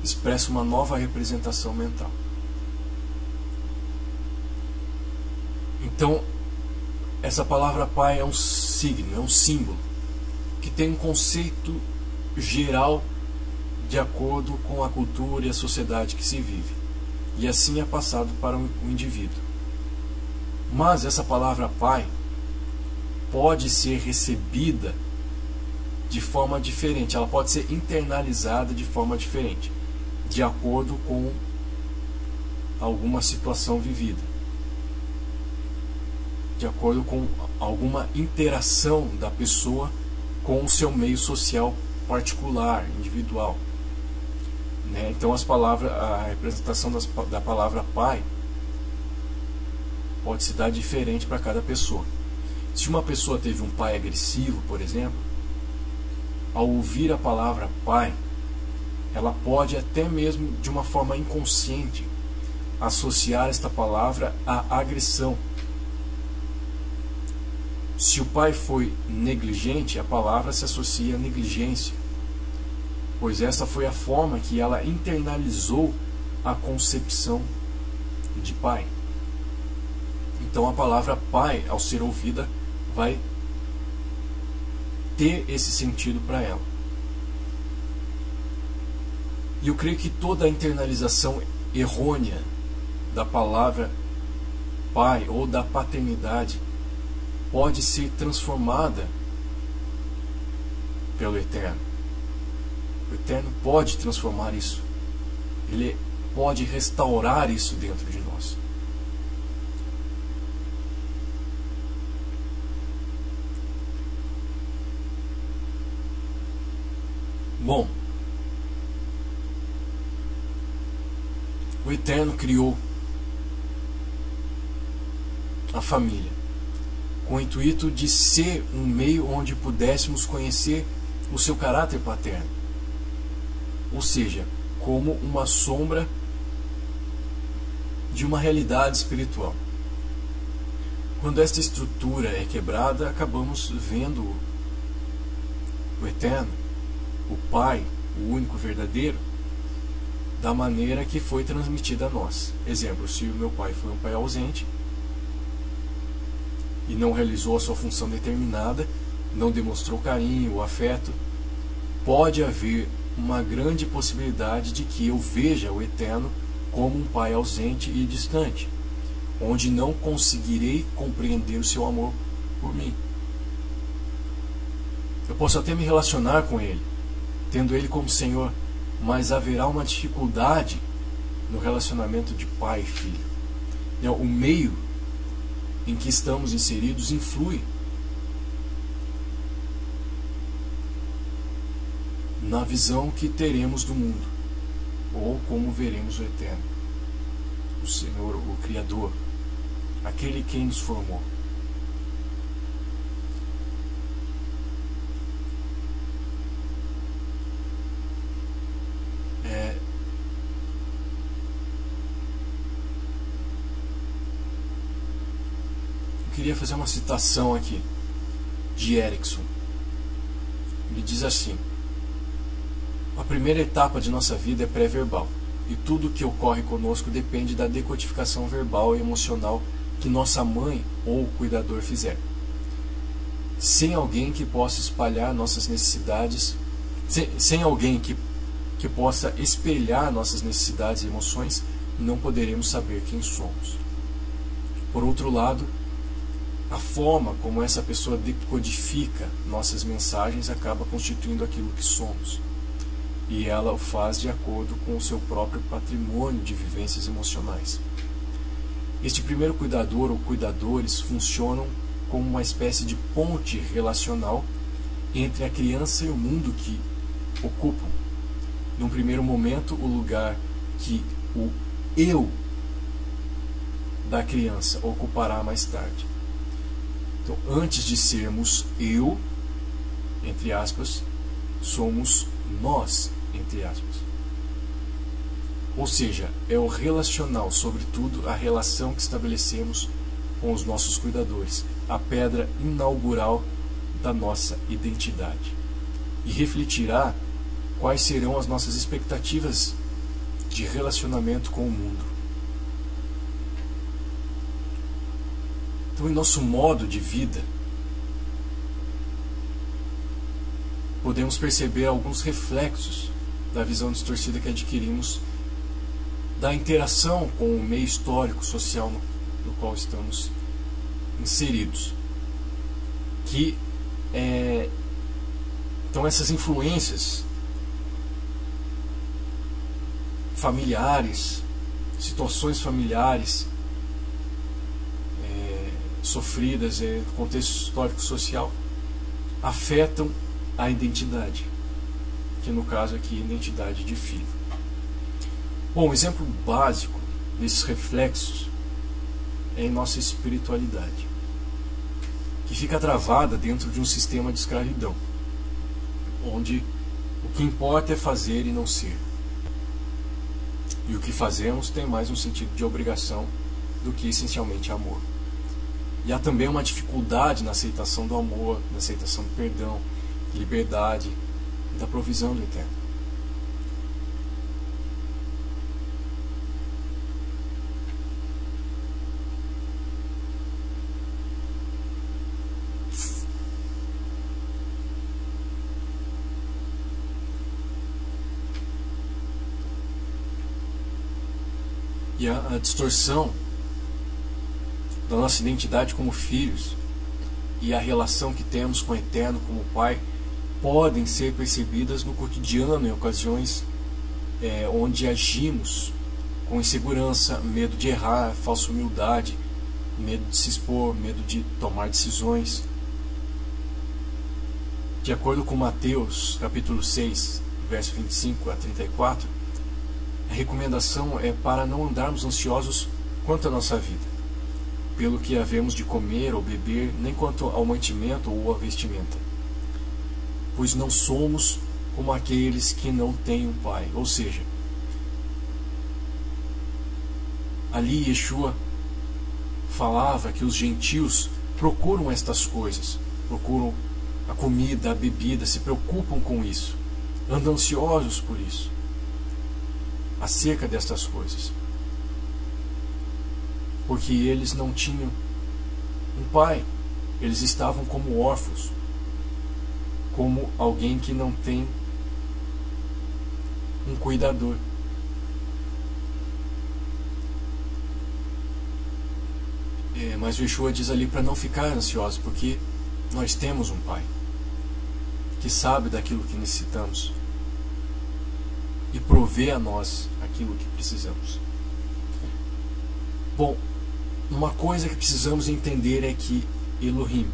expressa uma nova representação mental. Então, essa palavra pai é um signo, é um símbolo, que tem um conceito geral de acordo com a cultura e a sociedade que se vive. E assim é passado para o indivíduo. Mas essa palavra pai pode ser recebida de forma diferente, ela pode ser internalizada de forma diferente, de acordo com alguma situação vivida, de acordo com alguma interação da pessoa com o seu meio social particular, individual. Então a representação da palavra pai pode se dar diferente para cada pessoa. Se uma pessoa teve um pai agressivo, por exemplo, ao ouvir a palavra pai, ela pode até mesmo de uma forma inconsciente associar esta palavra à agressão. Se o pai foi negligente, a palavra se associa à negligência, pois essa foi a forma que ela internalizou a concepção de pai. Então a palavra pai, ao ser ouvida, vai ter esse sentido para ela. E eu creio que toda a internalização errônea da palavra pai ou da paternidade pode ser transformada pelo Eterno. O Eterno pode transformar isso. Ele pode restaurar isso dentro de nós. Bom, o Eterno criou a família com o intuito de ser um meio onde pudéssemos conhecer o seu caráter paterno, ou seja, como uma sombra de uma realidade espiritual. Quando esta estrutura é quebrada, acabamos vendo o Eterno, o Pai, o único verdadeiro, da maneira que foi transmitida a nós. Exemplo, se o meu pai foi um pai ausente e não realizou a sua função determinada, não demonstrou carinho, o afeto, pode haver uma grande possibilidade de que eu veja o Eterno como um Pai ausente e distante, onde não conseguirei compreender o seu amor por mim. Eu posso até me relacionar com Ele, tendo Ele como Senhor, mas haverá uma dificuldade no relacionamento de pai e filho. O meio em que estamos inseridos influi na visão que teremos do mundo, ou como veremos o Eterno, o Senhor, o Criador, aquele quem nos formou. Eu queria fazer uma citação aqui de Erickson. Ele diz assim: a primeira etapa de nossa vida é pré-verbal, e tudo o que ocorre conosco depende da decodificação verbal e emocional que nossa mãe ou o cuidador fizer. Sem alguém que possa espalhar nossas necessidades, sem alguém que possa espelhar nossas necessidades e emoções, não poderemos saber quem somos. Por outro lado, a forma como essa pessoa decodifica nossas mensagens acaba constituindo aquilo que somos. E ela o faz de acordo com o seu próprio patrimônio de vivências emocionais. Este primeiro cuidador ou cuidadores funcionam como uma espécie de ponte relacional entre a criança e o mundo que ocupam. Num primeiro momento, o lugar que o eu da criança ocupará mais tarde. Então, antes de sermos eu, entre aspas, somos nós, entre aspas. Ou seja, é o relacional, sobretudo a relação que estabelecemos com os nossos cuidadores, a pedra inaugural da nossa identidade. E refletirá quais serão as nossas expectativas de relacionamento com o mundo. Então, em nosso modo de vida, podemos perceber alguns reflexos da visão distorcida que adquirimos da interação com o meio histórico, social no qual estamos inseridos. Então essas influências familiares, situações familiares sofridas no contexto histórico social afetam a identidade, que no caso aqui é a identidade de filho. Bom, um exemplo básico desses reflexos é em nossa espiritualidade, que fica travada dentro de um sistema de escravidão, onde o que importa é fazer e não ser. E o que fazemos tem mais um sentido de obrigação do que essencialmente amor. E há também uma dificuldade na aceitação do amor, na aceitação do perdão, liberdade e da provisão do Eterno. E a distorção da nossa identidade como filhos e a relação que temos com o Eterno como Pai podem ser percebidas no cotidiano em ocasiões onde agimos com insegurança, medo de errar, falsa humildade, medo de se expor, medo de tomar decisões. De acordo com Mateus capítulo 6, verso 25 a 34, a recomendação é para não andarmos ansiosos quanto à nossa vida, pelo que havemos de comer ou beber, nem quanto ao mantimento ou à vestimenta. Pois não somos como aqueles que não têm um pai. Ou seja, ali Yeshua falava que os gentios procuram estas coisas, procuram a comida, a bebida, se preocupam com isso, andam ansiosos por isso, acerca destas coisas, porque eles não tinham um pai, eles estavam como órfãos, como alguém que não tem um cuidador. Mas o Yeshua diz ali para não ficar ansiosos, porque nós temos um Pai que sabe daquilo que necessitamos e provê a nós aquilo que precisamos. Bom, uma coisa que precisamos entender é que Elohim,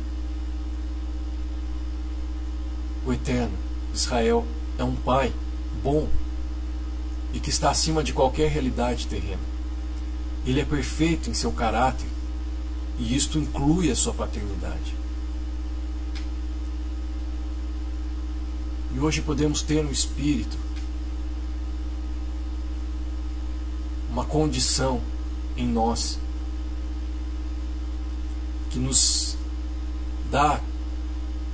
o Eterno, Israel, é um Pai bom e que está acima de qualquer realidade terrena. Ele é perfeito em seu caráter e isto inclui a sua paternidade. E hoje podemos ter no Espírito uma condição em nós que nos dá,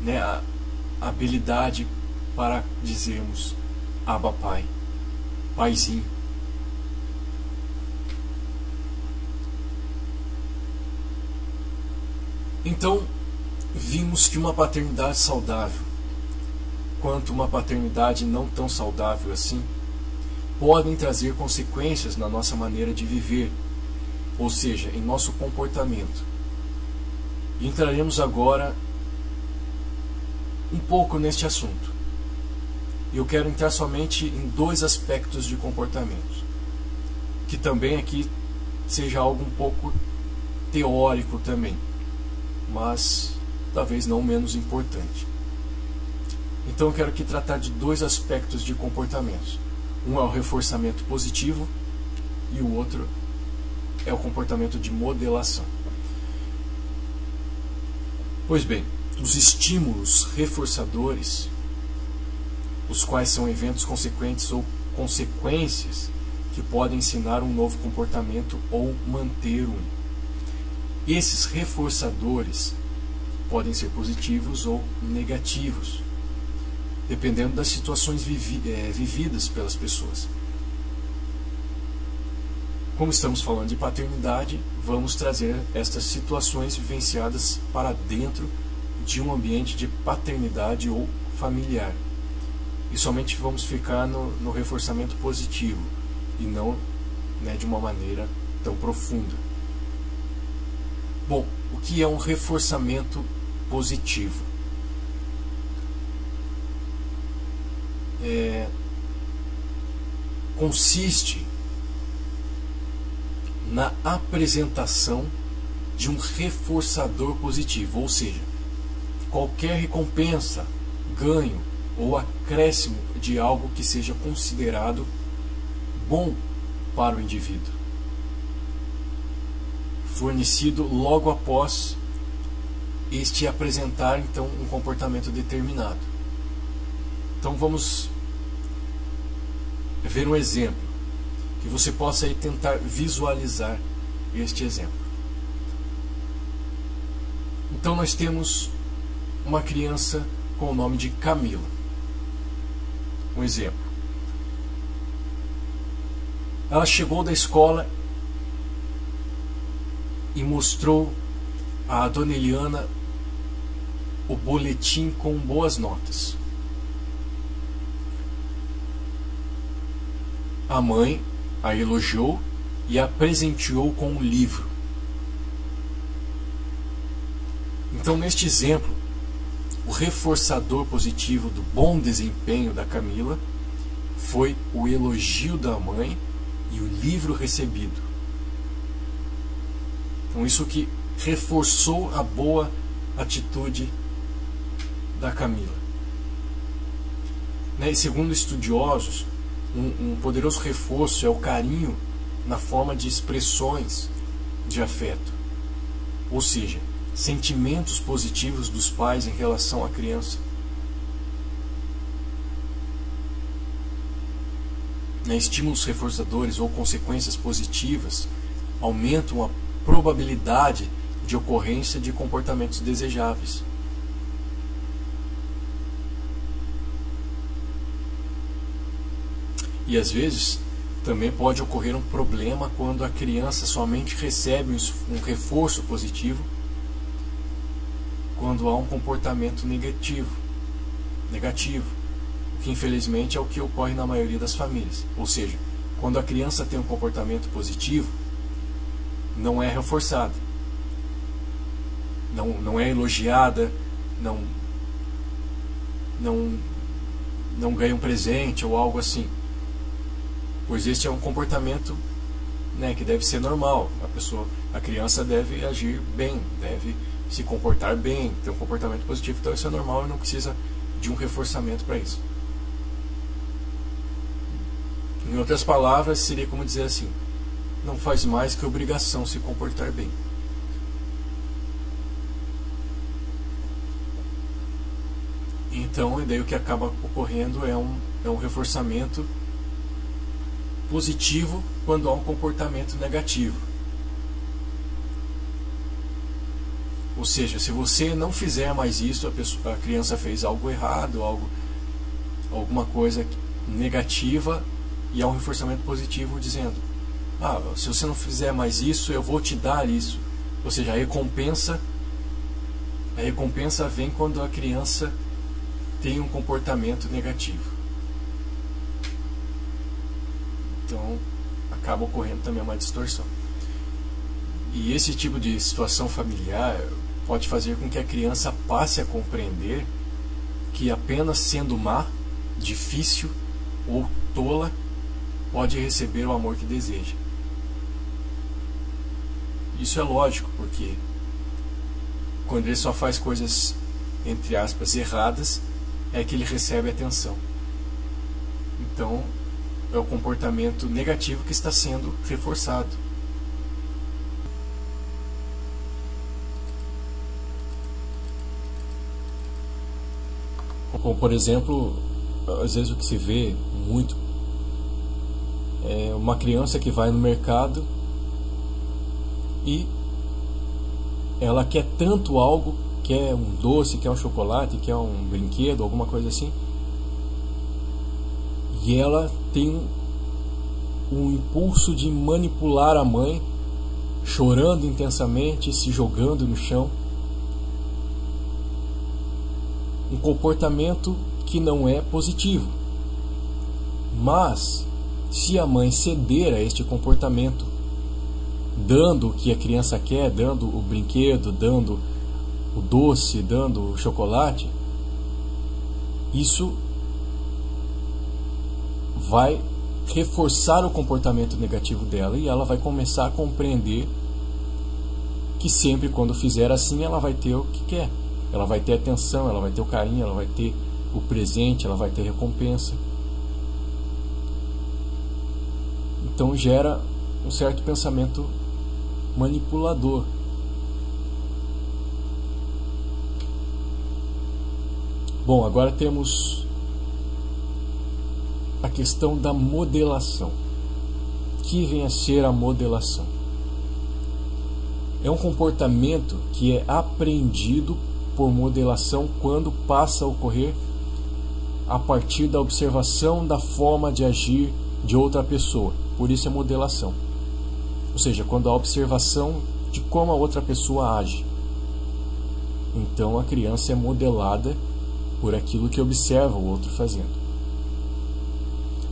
né, a habilidade para dizermos Abba Pai, Paizinho. Então, vimos que uma paternidade saudável, quanto uma paternidade não tão saudável assim, podem trazer consequências na nossa maneira de viver, ou seja, em nosso comportamento. E entraremos agora um pouco neste assunto. E eu quero entrar somente em 2 aspectos de comportamento, que também aqui seja algo um pouco teórico também, mas talvez não menos importante. Então eu quero aqui tratar de 2 aspectos de comportamento. Um é o reforçamento positivo e o outro é o comportamento de modelação. Pois bem, os estímulos reforçadores, os quais são eventos consequentes ou consequências que podem ensinar um novo comportamento ou manter um. Esses reforçadores podem ser positivos ou negativos, dependendo das situações vividas pelas pessoas. Como estamos falando de paternidade, vamos trazer estas situações vivenciadas para dentro de um ambiente de paternidade ou familiar. E somente vamos ficar no reforçamento positivo e não, né, de uma maneira tão profunda. Bom, o que é um reforçamento positivo? Consiste na apresentação de um reforçador positivo, ou seja, qualquer recompensa, ganho ou acréscimo de algo que seja considerado bom para o indivíduo, fornecido logo após este apresentar então um comportamento determinado. Então vamos ver um exemplo que você possa aí tentar visualizar este exemplo. Então nós temos uma criança com o nome de Camila. Um exemplo. Ela chegou da escola e mostrou à dona Eliana o boletim com boas notas. A mãe a elogiou e a presenteou com um livro. Então, neste exemplo, o reforçador positivo do bom desempenho da Camila foi o elogio da mãe e o livro recebido. Então, isso que reforçou a boa atitude da Camila. E segundo estudiosos, um poderoso reforço é o carinho na forma de expressões de afeto, ou seja, sentimentos positivos dos pais em relação à criança. Estímulos reforçadores ou consequências positivas aumentam a probabilidade de ocorrência de comportamentos desejáveis. E às vezes também pode ocorrer um problema quando a criança somente recebe um reforço positivo quando há um comportamento negativo, que infelizmente é o que ocorre na maioria das famílias. Ou seja, quando a criança tem um comportamento positivo, não é reforçada, não é elogiada, não ganha um presente ou algo assim, pois este é um comportamento, né, que deve ser normal. A criança deve agir bem, deve se comportar bem, ter um comportamento positivo. Então isso é normal e não precisa de um reforçamento para isso. Em outras palavras, seria como dizer assim: não faz mais que obrigação se comportar bem. Então, e daí o que acaba ocorrendo é um reforçamento positivo quando há um comportamento negativo. Ou seja, se você não fizer mais isso, a criança fez algo errado, alguma coisa negativa, e há um reforçamento positivo dizendo: se você não fizer mais isso, eu vou te dar isso. Ou seja, a recompensa vem quando a criança tem um comportamento negativo. Então acaba ocorrendo também uma distorção. E esse tipo de situação familiar pode fazer com que a criança passe a compreender que apenas sendo má, difícil ou tola pode receber o amor que deseja. Isso é lógico, porque quando ele só faz coisas, entre aspas, erradas, é que ele recebe atenção. Então é o comportamento negativo que está sendo reforçado. Como, por exemplo, às vezes o que se vê muito é uma criança que vai no mercado e ela quer tanto algo, quer um doce, quer um chocolate, quer um brinquedo, alguma coisa assim, e ela tem um impulso de manipular a mãe, chorando intensamente, se jogando no chão. Um comportamento que não é positivo. Mas se a mãe ceder a este comportamento, dando o que a criança quer, dando o brinquedo, dando o doce, dando o chocolate, isso vai reforçar o comportamento negativo dela, e ela vai começar a compreender que sempre quando fizer assim ela vai ter o que quer. Ela vai ter atenção, ela vai ter o carinho, ela vai ter o presente, ela vai ter recompensa. Então gera um certo pensamento manipulador. Bom, agora temos a questão da modelação. Que vem a ser a modelação? É um comportamento que é aprendido por modelação quando passa a ocorrer a partir da observação da forma de agir de outra pessoa. Por isso é modelação. Ou seja, quando há observação de como a outra pessoa age. Então a criança é modelada por aquilo que observa o outro fazendo.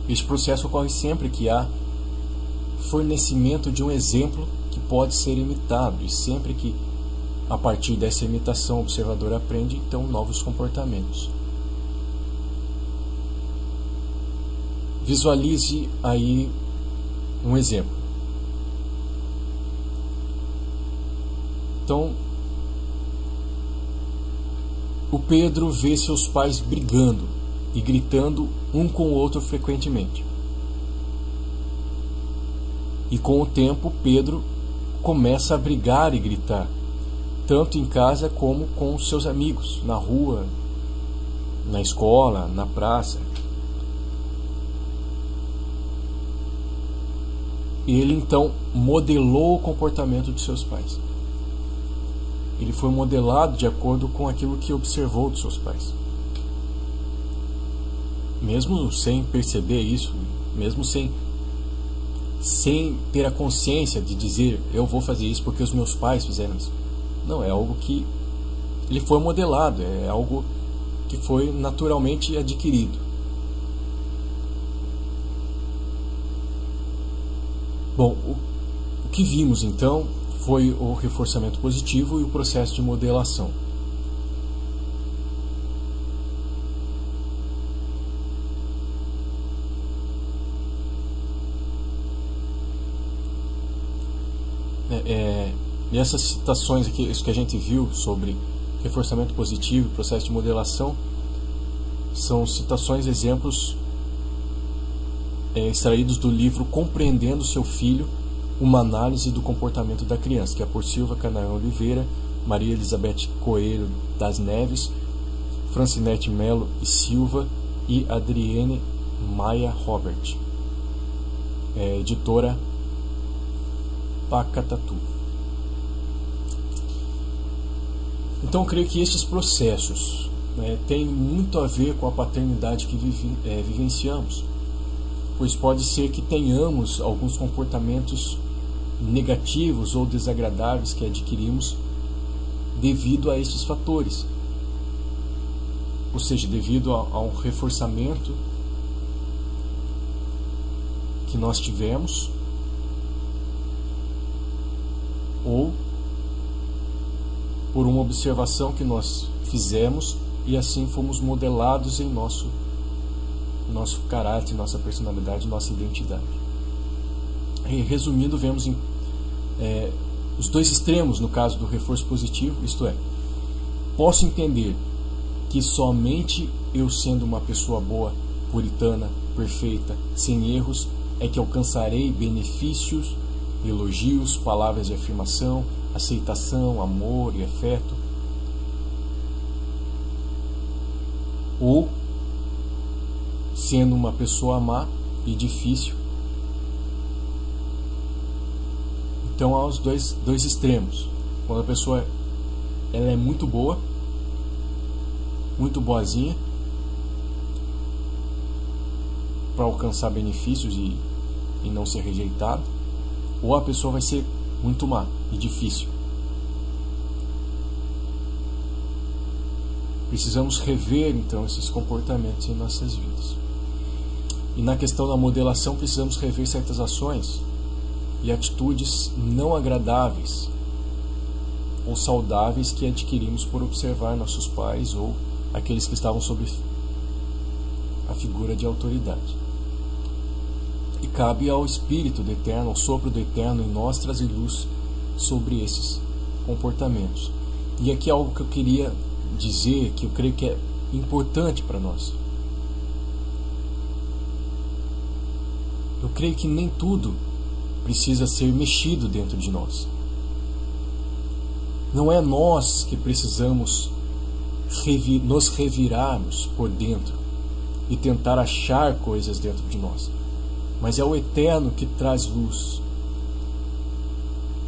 Este processo ocorre sempre que há fornecimento de um exemplo que pode ser imitado, e sempre que a partir dessa imitação o observador aprende então novos comportamentos. Visualize aí um exemplo. Então, o Pedro vê seus pais brigando e gritando um com o outro frequentemente. E com o tempo, Pedro começa a brigar e gritar, tanto em casa como com seus amigos, na rua, na escola, na praça. Ele então modelou o comportamento de seus pais. Ele foi modelado de acordo com aquilo que observou dos seus pais. Mesmo sem perceber isso, mesmo sem ter a consciência de dizer: eu vou fazer isso porque os meus pais fizeram isso. Não, é algo que ele foi modelado, é algo que foi naturalmente adquirido. Bom, o que vimos então foi o reforçamento positivo e o processo de modelação. E essas citações aqui, isso que a gente viu sobre reforçamento positivo e processo de modelação, são citações, exemplos extraídos do livro Compreendendo Seu Filho, uma análise do comportamento da criança, que é por Silva Canaã Oliveira, Maria Elizabeth Coelho das Neves, Francinete Melo e Silva e Adriene Maia Robert, editora Pacatatu. Então eu creio que esses processos têm muito a ver com a paternidade que vivenciamos, pois pode ser que tenhamos alguns comportamentos negativos ou desagradáveis que adquirimos devido a esses fatores, ou seja, devido a um reforçamento que nós tivemos, ou por uma observação que nós fizemos e assim fomos modelados em nosso caráter, nossa personalidade, nossa identidade. E, resumindo, vemos os dois extremos no caso do reforço positivo, isto é, posso entender que somente eu sendo uma pessoa boa, puritana, perfeita, sem erros, é que alcançarei benefícios, elogios, palavras de afirmação, aceitação, amor e afeto. Ou, sendo uma pessoa má e difícil, então há os dois extremos. Quando a pessoa ela é muito boa, muito boazinha, para alcançar benefícios e não ser rejeitada, ou a pessoa vai ser muito má e difícil. Precisamos rever então esses comportamentos em nossas vidas. E na questão da modelação, precisamos rever certas ações e atitudes não agradáveis ou saudáveis que adquirimos por observar nossos pais ou aqueles que estavam sob a figura de autoridade. E cabe ao Espírito do Eterno, ao sopro do Eterno em nós, trazer luz sobre esses comportamentos. E aqui é algo que eu queria dizer, que eu creio que é importante para nós. Eu creio que nem tudo precisa ser mexido dentro de nós. Não é nós que precisamos nos revirarmos por dentro e tentar achar coisas dentro de nós, mas é o Eterno que traz luz.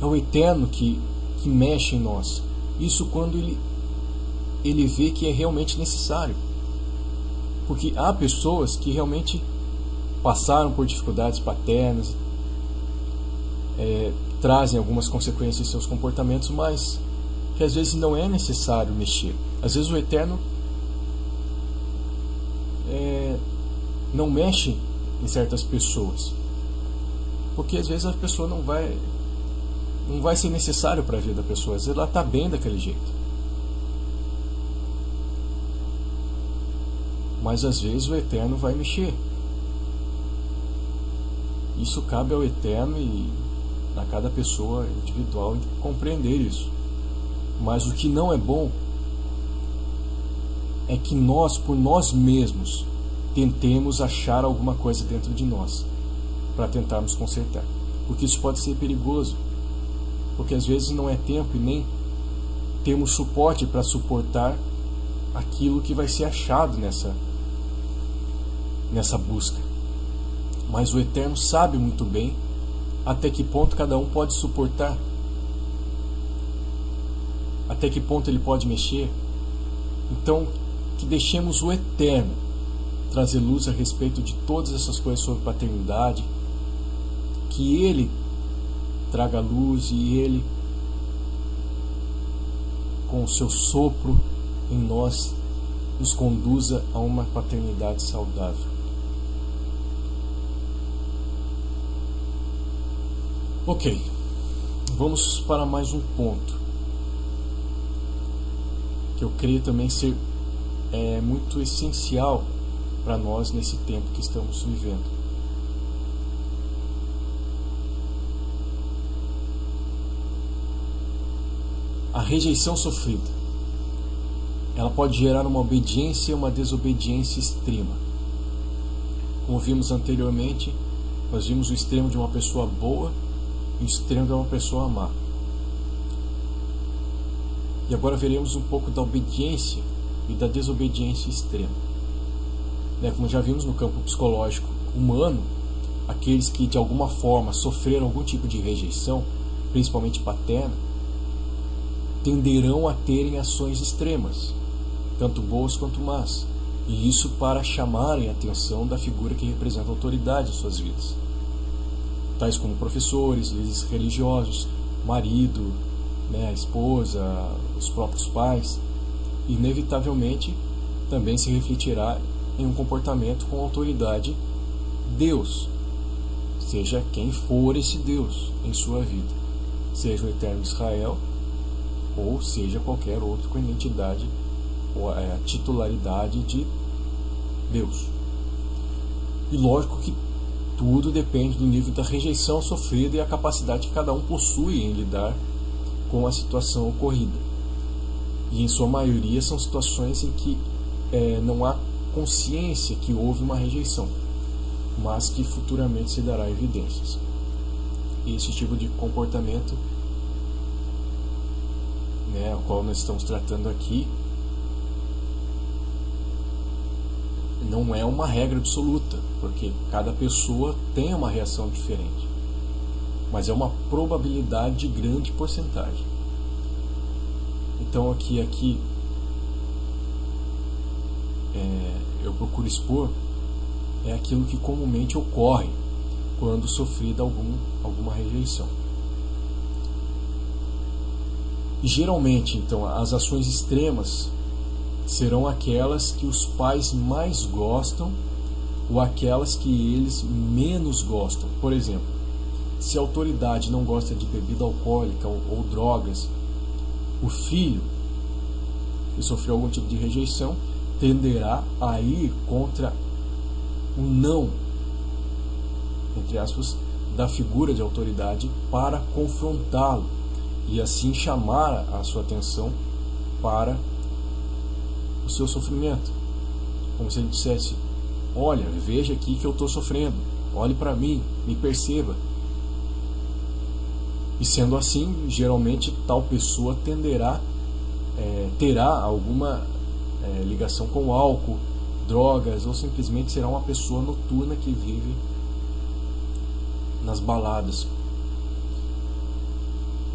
É o Eterno que mexe em nós. Isso quando ele vê que é realmente necessário. Porque há pessoas que realmente passaram por dificuldades paternas, trazem algumas consequências em seus comportamentos, mas que às vezes não é necessário mexer. Às vezes o Eterno não mexe em certas pessoas, porque às vezes a pessoa não vai ser necessário para a vida da pessoa. Às vezes ela está bem daquele jeito, mas às vezes o Eterno vai mexer. Isso cabe ao Eterno e a cada pessoa individual compreender isso. Mas o que não é bom é que nós, por nós mesmos, tentemos achar alguma coisa dentro de nós para tentarmos consertar, porque isso pode ser perigoso, porque às vezes não é tempo e nem temos suporte para suportar aquilo que vai ser achado nessa busca. Mas o Eterno sabe muito bem até que ponto cada um pode suportar, até que ponto ele pode mexer. Então, que deixemos o Eterno trazer luz a respeito de todas essas coisas sobre paternidade, que Ele traga luz e Ele, com o seu sopro em nós, nos conduza a uma paternidade saudável. Ok, vamos para mais um ponto que eu creio também ser muito essencial para nós nesse tempo que estamos vivendo. A rejeição sofrida, ela pode gerar uma obediência e uma desobediência extrema. Como vimos anteriormente, nós vimos o extremo de uma pessoa boa e o extremo de uma pessoa má. E agora veremos um pouco da obediência e da desobediência extrema. Como já vimos no campo psicológico humano, aqueles que de alguma forma sofreram algum tipo de rejeição, principalmente paterna, tenderão a terem ações extremas, tanto boas quanto más, e isso para chamarem a atenção da figura que representa a autoridade em suas vidas, tais como professores, líderes religiosos, marido, a esposa, os próprios pais. Inevitavelmente também se refletirá em um comportamento com autoridade Deus, seja quem for esse Deus em sua vida, seja o Eterno de Israel ou seja qualquer outro com a identidade ou a titularidade de Deus. E lógico que tudo depende do nível da rejeição sofrida e a capacidade que cada um possui em lidar com a situação ocorrida. E em sua maioria são situações em que não há consciência que houve uma rejeição, mas que futuramente se dará evidências. E esse tipo de comportamento, o qual nós estamos tratando aqui, não é uma regra absoluta, porque cada pessoa tem uma reação diferente, mas é uma probabilidade de grande porcentagem. Então aqui eu procuro expor aquilo que comumente ocorre quando sofrida alguma rejeição. E geralmente, então, as ações extremas serão aquelas que os pais mais gostam ou aquelas que eles menos gostam. Por exemplo, se a autoridade não gosta de bebida alcoólica ou drogas, o filho que sofreu algum tipo de rejeição tenderá a ir contra o não, entre aspas, da figura de autoridade para confrontá-lo e assim chamar a sua atenção para o seu sofrimento, como se ele dissesse: olha, veja aqui que eu estou sofrendo, olhe para mim, me perceba. E sendo assim, geralmente tal pessoa terá alguma ligação com álcool, drogas, ou simplesmente será uma pessoa noturna que vive nas baladas,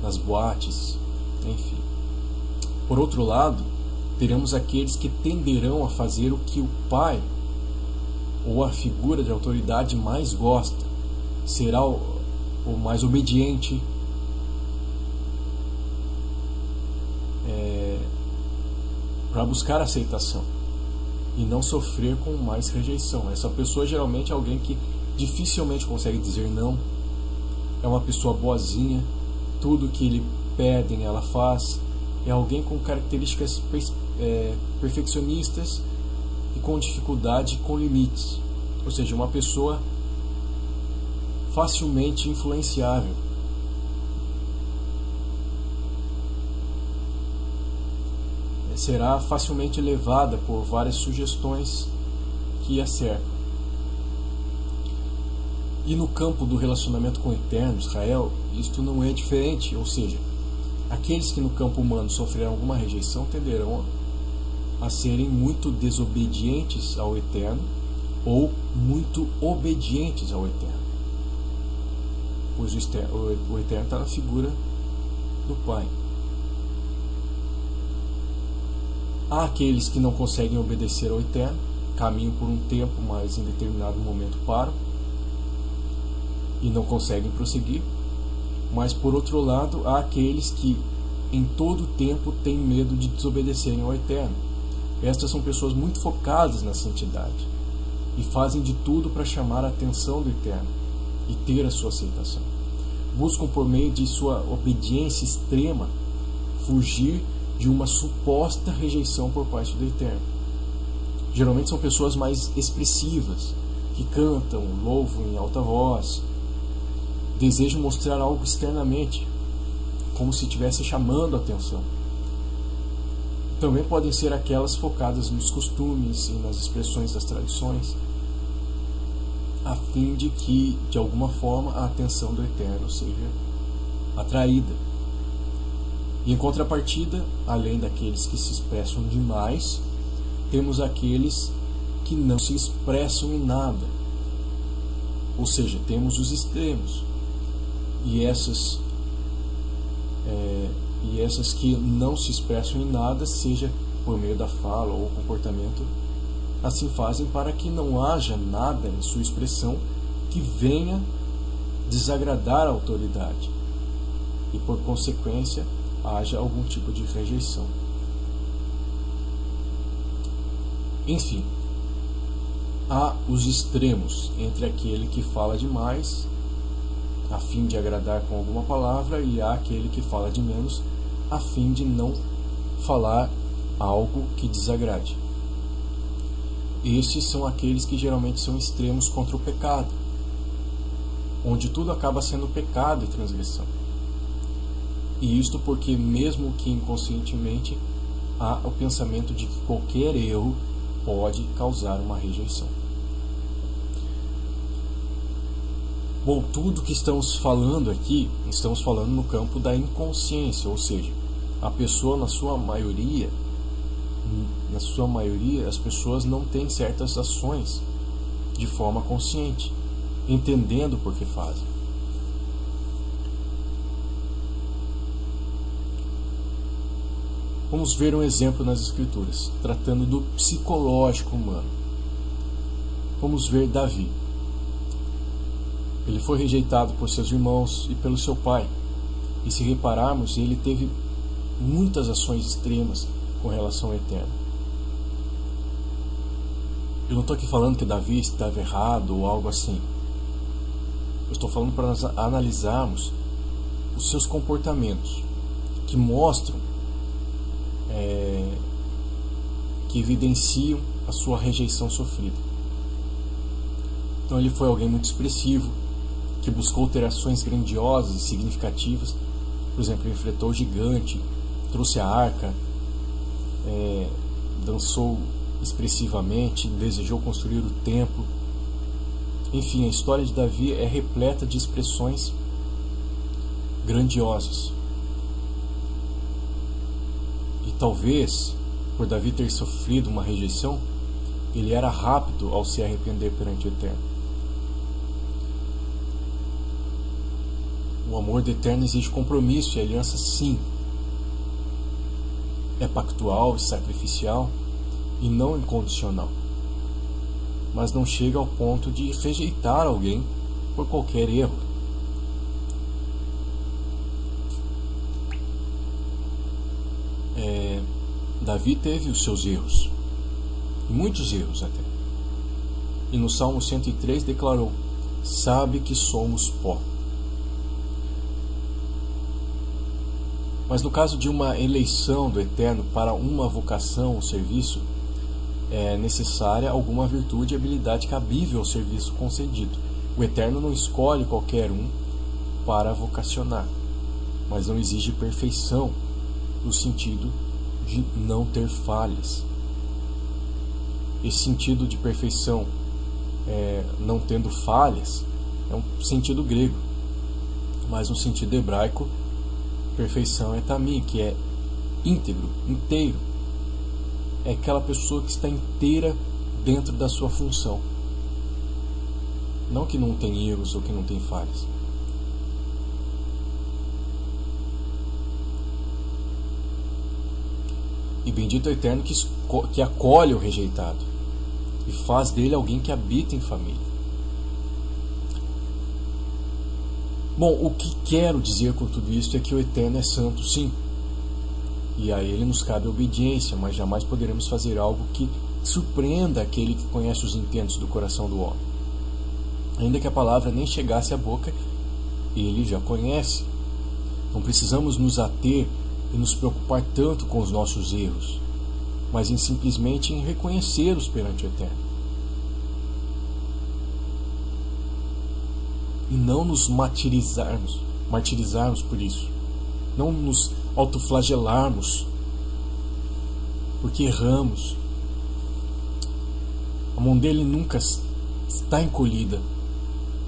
nas boates, enfim. Por outro lado, teremos aqueles que tenderão a fazer o que o pai ou a figura de autoridade mais gosta. Será o mais obediente, para buscar aceitação e não sofrer com mais rejeição. Essa pessoa geralmente é alguém que dificilmente consegue dizer não, é uma pessoa boazinha, tudo que lhe pedem ela faz, é alguém com características perfeccionistas e com dificuldade com limites, ou seja, uma pessoa facilmente influenciável. Será facilmente levada por várias sugestões que a cercam. E no campo do relacionamento com o Eterno Israel, isto não é diferente, ou seja, aqueles que no campo humano sofreram alguma rejeição tenderão a serem muito desobedientes ao Eterno ou muito obedientes ao Eterno, pois o Eterno está na figura do Pai. Há aqueles que não conseguem obedecer ao Eterno, caminham por um tempo, mas em determinado momento param e não conseguem prosseguir. Mas por outro lado, há aqueles que em todo o tempo têm medo de desobedecerem ao Eterno. Estas são pessoas muito focadas na santidade e fazem de tudo para chamar a atenção do Eterno e ter a sua aceitação. buscam por meio de sua obediência extrema fugir de uma suposta rejeição por parte do Eterno. Geralmente são pessoas mais expressivas, que cantam, louvam em alta voz, desejam mostrar algo externamente, como se estivesse chamando a atenção. Também podem ser aquelas focadas nos costumes e nas expressões das tradições, a fim de que, de alguma forma, a atenção do Eterno seja atraída. E em contrapartida, além daqueles que se expressam demais, temos aqueles que não se expressam em nada. Ou seja, temos os extremos. E essas que não se expressam em nada, seja por meio da fala ou comportamento, assim fazem para que não haja nada em sua expressão que venha desagradar a autoridade e, por consequência, haja algum tipo de rejeição. Enfim, há os extremos entre aquele que fala demais a fim de agradar com alguma palavra e há aquele que fala de menos a fim de não falar algo que desagrade. Estes são aqueles que geralmente são extremos contra o pecado, onde tudo acaba sendo pecado e transgressão. E isto porque, mesmo que inconscientemente, há o pensamento de que qualquer erro pode causar uma rejeição. Bom, tudo que estamos falando aqui, estamos falando no campo da inconsciência, ou seja, a pessoa na sua maioria, as pessoas não têm certas ações de forma consciente, entendendo por que fazem. Vamos ver um exemplo nas Escrituras, tratando do psicológico humano. Vamos ver Davi. Ele foi rejeitado por seus irmãos e pelo seu pai. E se repararmos, ele teve muitas ações extremas com relação ao Eterno. Eu não estou aqui falando que Davi estava errado ou algo assim. Eu estou falando para nós analisarmos os seus comportamentos, que mostram, que evidenciam a sua rejeição sofrida. Então ele foi alguém muito expressivo, que buscou ter ações grandiosas e significativas. Por exemplo, enfrentou o gigante, trouxe a arca, dançou expressivamente, desejou construir o templo. Enfim, a história de Davi é repleta de expressões grandiosas. E talvez, por Davi ter sofrido uma rejeição, ele era rápido ao se arrepender perante o Eterno. O amor do Eterno exige compromisso e aliança, sim. É pactual e sacrificial e não incondicional. Mas não chega ao ponto de rejeitar alguém por qualquer erro. Davi teve os seus erros, muitos erros até. E no Salmo 103 declarou: sabe que somos pó. Mas no caso de uma eleição do Eterno para uma vocação ou serviço, é necessária alguma virtude e habilidade cabível ao serviço concedido. O Eterno não escolhe qualquer um para vocacionar, mas não exige perfeição no sentido de não ter falhas. Esse sentido de perfeição, não tendo falhas, é um sentido grego, mas no sentido hebraico, perfeição é tamim, que é íntegro, inteiro. É aquela pessoa que está inteira dentro da sua função. Não que não tem erros ou que não tem falhas. E bendito é o Eterno que acolhe o rejeitado e faz dele alguém que habita em família. Bom, o que quero dizer com tudo isso é que o Eterno é santo, sim. E a ele nos cabe a obediência, mas jamais poderemos fazer algo que surpreenda aquele que conhece os intentos do coração do homem. Ainda que a palavra nem chegasse à boca, Ele já conhece. Não precisamos nos ater e nos preocupar tanto com os nossos erros, mas simplesmente em reconhecê-los perante o Eterno. E não nos martirizarmos por isso. Não nos autoflagelarmos porque erramos. A mão dele nunca está encolhida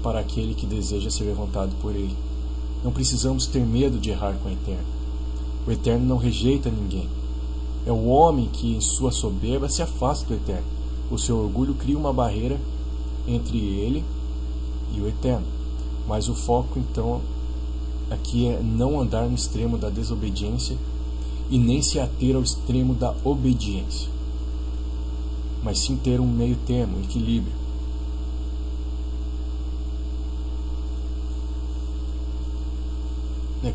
para aquele que deseja ser levantado por ele. Não precisamos ter medo de errar com o Eterno. O Eterno não rejeita ninguém. É o homem que, em sua soberba, se afasta do Eterno. O seu orgulho cria uma barreira entre ele e o Eterno. Mas o foco, então, aqui é não andar no extremo da desobediência e nem se ater ao extremo da obediência, mas sim ter um meio termo, um equilíbrio.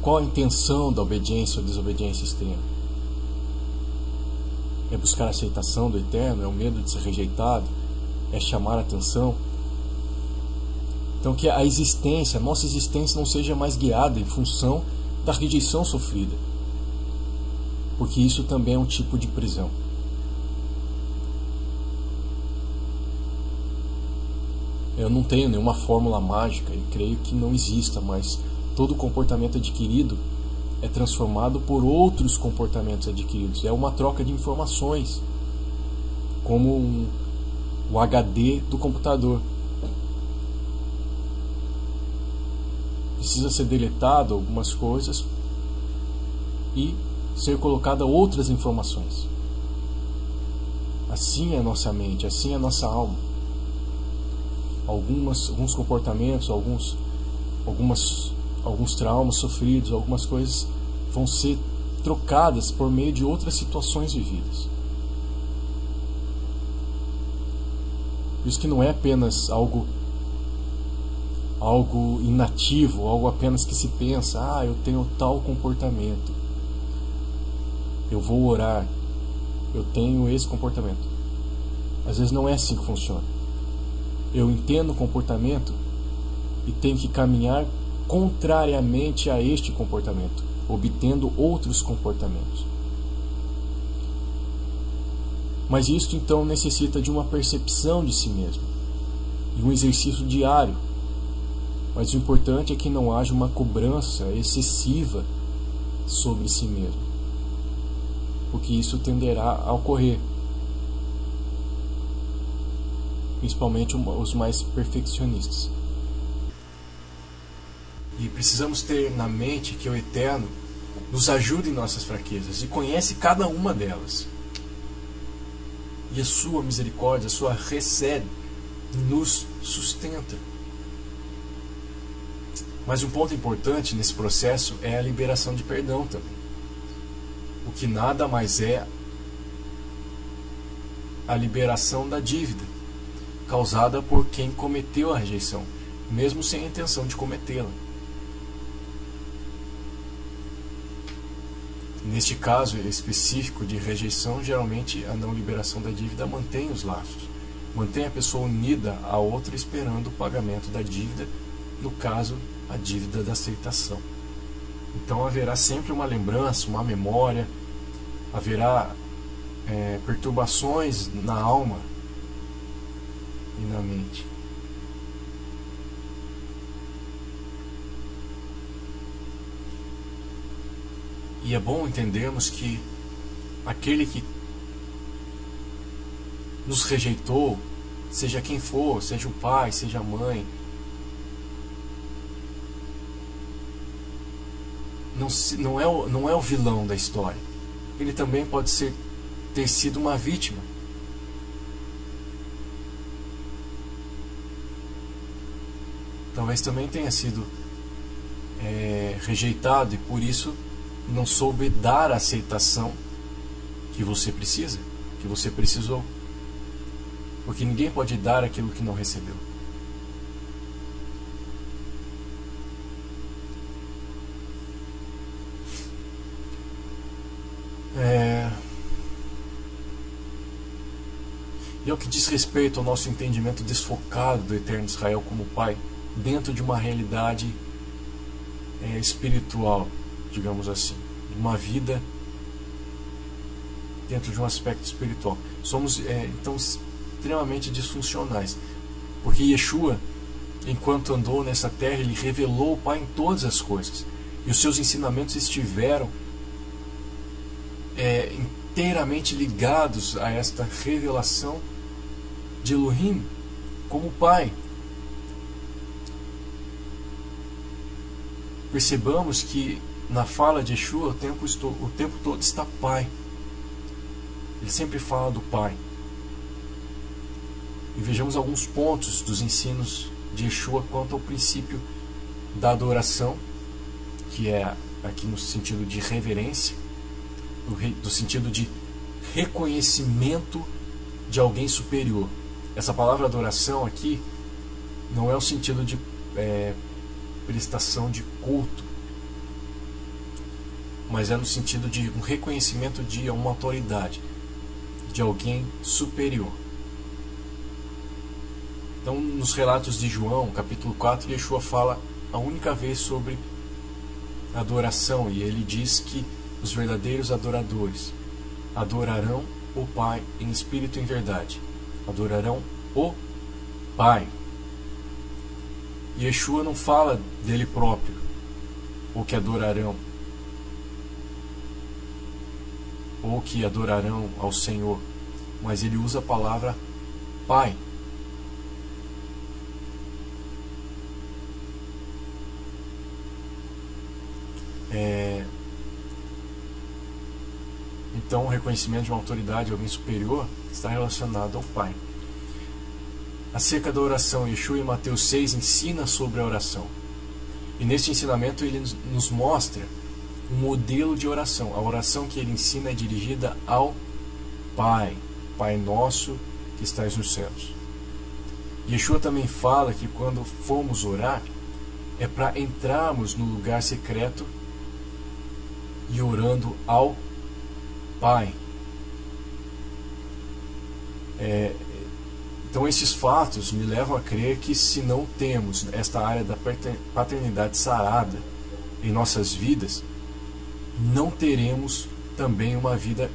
Qual a intenção da obediência ou desobediência extrema? É buscar a aceitação do Eterno? É o medo de ser rejeitado? É chamar a atenção? Então que a nossa existência não seja mais guiada em função da rejeição sofrida, porque isso também é um tipo de prisão. Eu não tenho nenhuma fórmula mágica e creio que não exista, mas todo comportamento adquirido é transformado por outros comportamentos adquiridos. É uma troca de informações, como o HD do computador. Precisa ser deletado algumas coisas e ser colocada outras informações. Assim é a nossa mente, assim é a nossa alma. Alguns comportamentos, alguns traumas sofridos, algumas coisas vão ser trocadas por meio de outras situações vividas. Por isso que não é apenas algo inativo, algo apenas que se pensa, eu tenho tal comportamento, eu vou orar, eu tenho esse comportamento. Às vezes não é assim que funciona. Eu entendo o comportamento e tenho que caminhar contrariamente a este comportamento, obtendo outros comportamentos. Mas isto então necessita de uma percepção de si mesmo e um exercício diário. Mas o importante é que não haja uma cobrança excessiva sobre si mesmo, porque isso tenderá a ocorrer, principalmente os mais perfeccionistas. E precisamos ter na mente que o Eterno nos ajuda em nossas fraquezas e conhece cada uma delas. E a sua misericórdia, a sua recebe, nos sustenta. Mas um ponto importante nesse processo é a liberação de perdão também. O que nada mais é a liberação da dívida causada por quem cometeu a rejeição, mesmo sem a intenção de cometê-la. Neste caso específico de rejeição, geralmente a não liberação da dívida mantém os laços, mantém a pessoa unida à outra esperando o pagamento da dívida, no caso, a dívida da aceitação. Então haverá sempre uma lembrança, uma memória, haverá perturbações na alma e na mente. E é bom entendermos que aquele que nos rejeitou, seja quem for, seja o pai, seja a mãe, não é o vilão da história. Ele também pode ter sido uma vítima. Talvez também tenha sido rejeitado e por isso não soube dar a aceitação que você precisa, que você precisou. Porque ninguém pode dar aquilo que não recebeu. E ao que diz respeito ao nosso entendimento desfocado do Eterno Israel como Pai, dentro de uma realidade espiritual, digamos assim, uma vida dentro de um aspecto espiritual. Somos então extremamente disfuncionais, porque Yeshua, enquanto andou nessa terra, ele revelou o Pai em todas as coisas, e os seus ensinamentos estiveram inteiramente ligados a esta revelação de Elohim como Pai. Percebamos que na fala de Yeshua o tempo todo está Pai. Ele sempre fala do Pai. E vejamos alguns pontos dos ensinos de Yeshua quanto ao princípio da adoração, que é aqui no sentido de reverência, do sentido de reconhecimento de alguém superior. Essa palavra adoração aqui não é o sentido de prestação de culto, mas é no sentido de um reconhecimento de uma autoridade, de alguém superior. Então, nos relatos de João, capítulo 4, Yeshua fala a única vez sobre adoração, e ele diz que os verdadeiros adoradores adorarão o Pai em espírito e em verdade. Adorarão o Pai. Yeshua não fala dele próprio, ou que adorarão, ou que adorarão ao Senhor, mas ele usa a palavra Pai. Então, o reconhecimento de uma autoridade, alguém superior, está relacionado ao Pai. Acerca da oração, Yeshua em Mateus 6 ensina sobre a oração. E neste ensinamento ele nos mostra um modelo de oração. A oração que ele ensina é dirigida ao Pai, Pai nosso que estás nos céus. Yeshua também fala que quando formos orar, é para entrarmos no lugar secreto e orando ao Pai. Então esses fatos me levam a crer que se não temos esta área da paternidade sarada em nossas vidas, não teremos também uma vida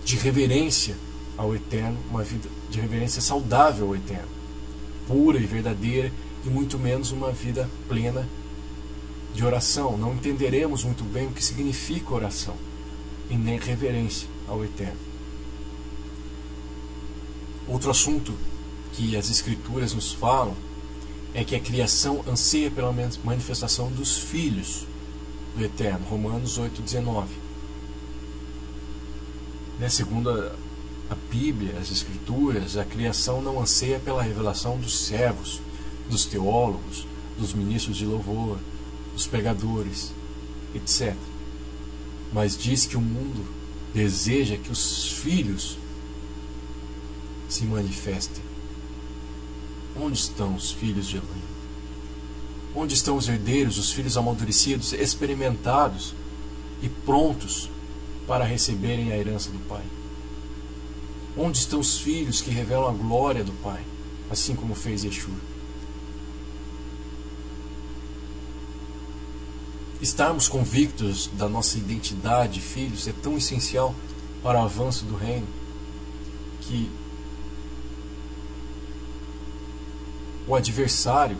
de reverência ao Eterno, uma vida de reverência saudável ao Eterno, pura e verdadeira, e muito menos uma vida plena de oração. Não entenderemos muito bem o que significa oração e nem reverência ao Eterno. Outro assunto que as Escrituras nos falam é que a criação anseia pela manifestação dos filhos do Eterno. Romanos 8,19. Segundo a Bíblia, as Escrituras, a criação não anseia pela revelação dos servos, dos teólogos, dos ministros de louvor, dos pregadores, etc. Mas diz que o mundo deseja que os filhos se manifestem. Onde estão os filhos de Elohim? Onde estão os herdeiros, os filhos amadurecidos, experimentados e prontos para receberem a herança do Pai? Onde estão os filhos que revelam a glória do Pai, assim como fez Yeshua? Estarmos convictos da nossa identidade de filhos é tão essencial para o avanço do reino que o adversário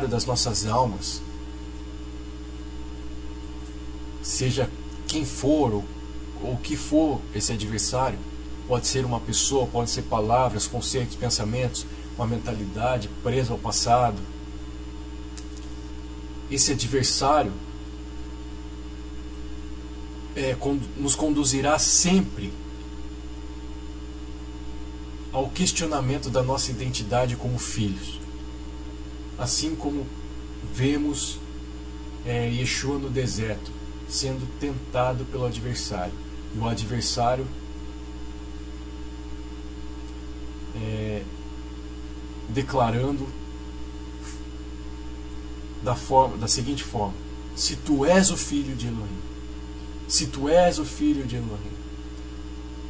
das nossas almas, seja quem for ou o que for esse adversário, pode ser uma pessoa, pode ser palavras, conceitos, pensamentos, uma mentalidade presa ao passado. Esse adversário nos conduzirá sempre ao questionamento da nossa identidade como filhos. Assim como vemos Yeshua no deserto, sendo tentado pelo adversário. E o adversário declarando da seguinte forma: se tu és o filho de Elohim, se tu és o filho de Elohim.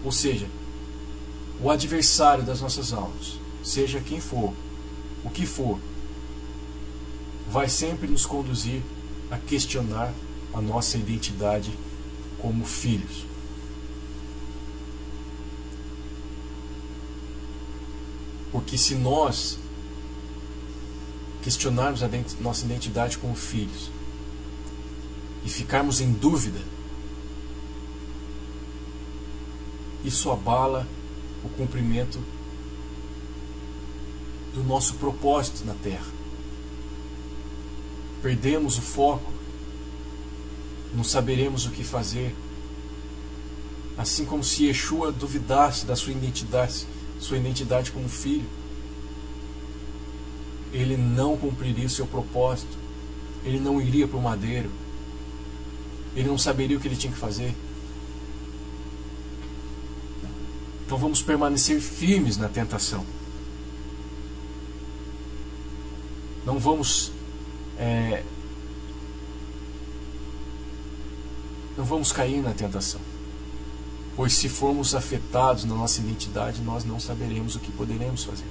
Ou seja, o adversário das nossas almas, seja quem for, o que for, vai sempre nos conduzir a questionar a nossa identidade como filhos. Porque se nós questionarmos a nossa identidade como filhos e ficarmos em dúvida, isso abala o cumprimento do nosso propósito na Terra. Perdemos o foco, não saberemos o que fazer, assim como se Yeshua duvidasse da sua identidade como filho. Ele não cumpriria o seu propósito, ele não iria para o madeiro, ele não saberia o que ele tinha que fazer. Então vamos permanecer firmes na tentação. Não vamos cair na tentação, pois se formos afetados na nossa identidade, nós não saberemos o que poderemos fazer.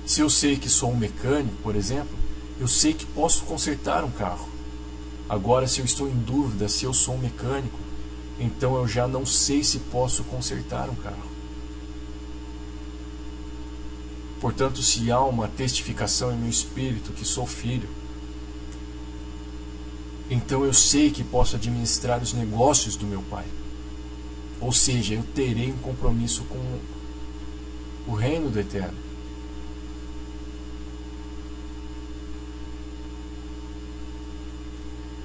Se eu sei que sou um mecânico, por exemplo, eu sei que posso consertar um carro. Agora, se eu estou em dúvida se eu sou um mecânico, então eu já não sei se posso consertar um carro. Portanto, se há uma testificação em meu espírito que sou filho, então eu sei que posso administrar os negócios do meu Pai. Ou seja, eu terei um compromisso com o reino do Eterno.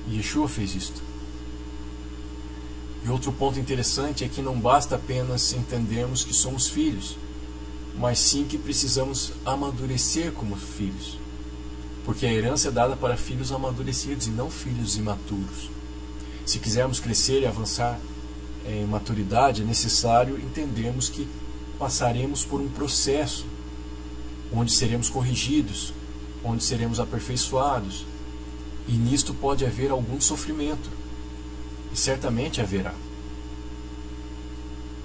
E Yeshua fez isto. E outro ponto interessante é que não basta apenas entendermos que somos filhos, mas sim que precisamos amadurecer como filhos, porque a herança é dada para filhos amadurecidos e não filhos imaturos. Se quisermos crescer e avançar em maturidade, é necessário entendermos que passaremos por um processo onde seremos corrigidos, onde seremos aperfeiçoados, e nisto pode haver algum sofrimento, e certamente haverá.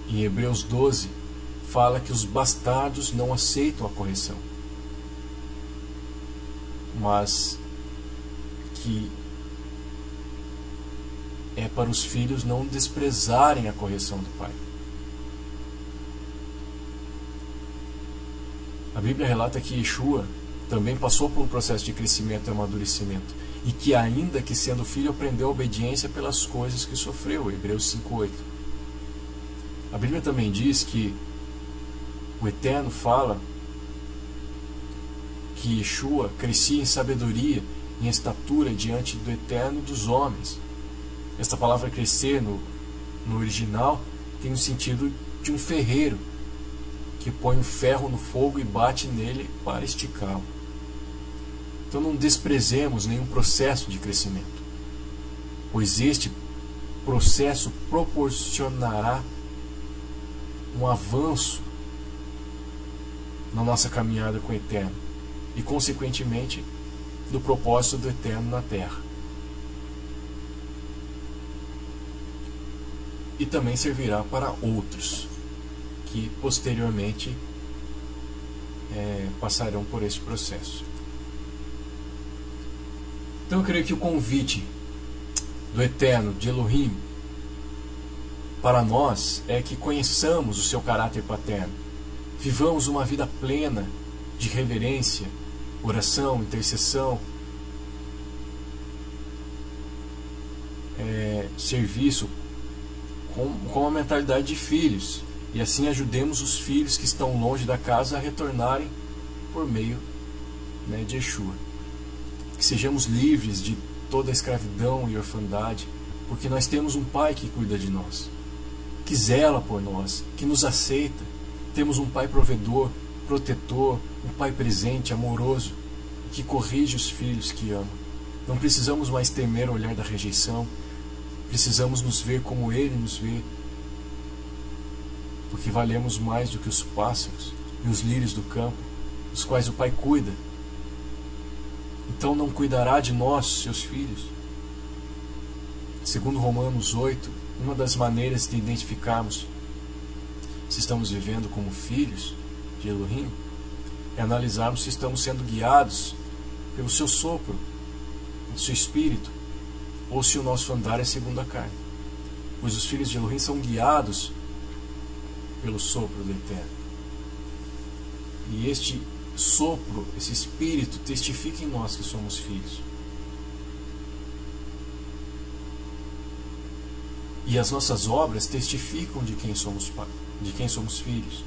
Em Hebreus 12 fala que os bastardos não aceitam a correção, mas que é para os filhos não desprezarem a correção do pai. A Bíblia relata que Yeshua também passou por um processo de crescimento e amadurecimento, e que ainda que sendo filho aprendeu a obediência pelas coisas que sofreu. Hebreus 5:8. A Bíblia também diz que o Eterno fala que Yeshua crescia em sabedoria e em estatura diante do Eterno e dos homens. Esta palavra crescer no original tem o sentido de um ferreiro que põe o ferro no fogo e bate nele para esticá-lo. Então não desprezemos nenhum processo de crescimento, pois este processo proporcionará um avanço na nossa caminhada com o Eterno e, consequentemente, do propósito do Eterno na Terra. E também servirá para outros que posteriormente passarão por esse processo. Então eu creio que o convite do Eterno, de Elohim, para nós é que conheçamos o seu caráter paterno, vivamos uma vida plena de reverência, oração, intercessão, serviço, com a mentalidade de filhos, e assim ajudemos os filhos que estão longe da casa a retornarem por meio de Yeshua. Que sejamos livres de toda a escravidão e orfandade, porque nós temos um Pai que cuida de nós, que zela por nós, que nos aceita. Temos um Pai provedor, protetor, um Pai presente, amoroso, que corrige os filhos que ama. Não precisamos mais temer o olhar da rejeição, precisamos nos ver como Ele nos vê, porque valemos mais do que os pássaros e os lírios do campo, dos quais o Pai cuida. Então não cuidará de nós, seus filhos? Segundo Romanos 8, uma das maneiras de identificarmos se estamos vivendo como filhos de Elohim é analisarmos se estamos sendo guiados pelo seu sopro, do seu espírito, ou se o nosso andar é segundo a carne. Pois os filhos de Elohim são guiados pelo sopro do Eterno. E este sopro, esse espírito, testifica em nós que somos filhos. E as nossas obras testificam de quem somos filhos.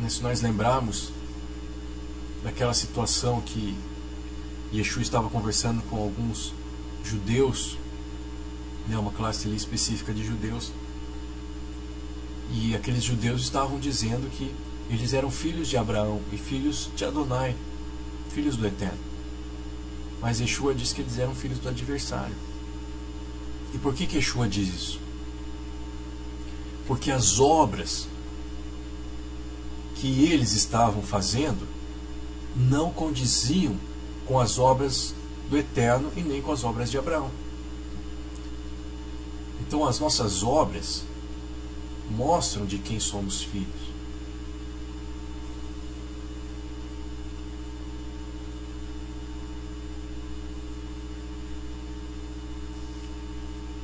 Se nós lembrarmos daquela situação que Yeshua estava conversando com alguns judeus, uma classe ali específica de judeus, e aqueles judeus estavam dizendo que eles eram filhos de Abraão e filhos de Adonai, filhos do Eterno. Mas Yeshua diz que eles eram filhos do adversário. E por que Yeshua diz isso? Porque as obras que eles estavam fazendo não condiziam com as obras do Eterno e nem com as obras de Abraão. Então as nossas obras mostram de quem somos filhos.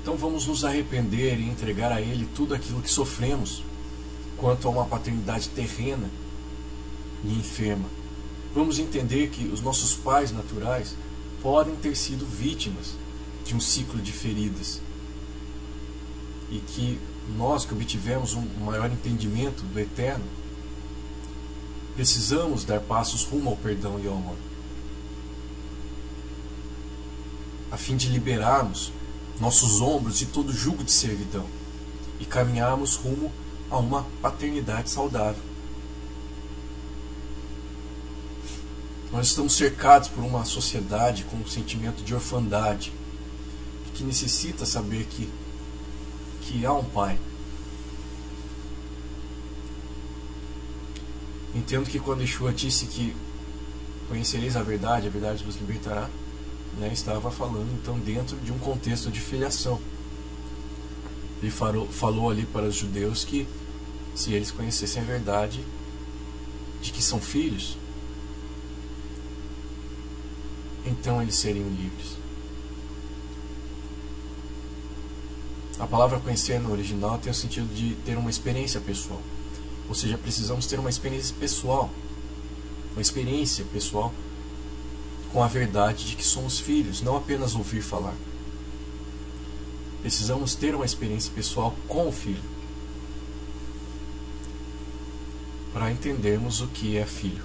Então vamos nos arrepender e entregar a Ele tudo aquilo que sofremos quanto a uma paternidade terrena e enferma. Vamos entender que os nossos pais naturais podem ter sido vítimas de um ciclo de feridas e que nós que obtivemos um maior entendimento do Eterno precisamos dar passos rumo ao perdão e ao amor, a fim de liberarmos nossos ombros de todo jugo de servidão e caminharmos rumo a uma paternidade saudável. Nós estamos cercados por uma sociedade com um sentimento de orfandade, que necessita saber que há um Pai. Entendo que quando Yeshua disse que conhecereis a verdade vos libertará, estava falando então dentro de um contexto de filiação. Ele falou ali para os judeus que se eles conhecessem a verdade de que são filhos, então eles seriam livres. A palavra conhecer no original tem o sentido de ter uma experiência pessoal. Ou seja, precisamos ter uma experiência pessoal com a verdade de que somos filhos, não apenas ouvir falar. Precisamos ter uma experiência pessoal com o Filho, para entendermos o que é filho,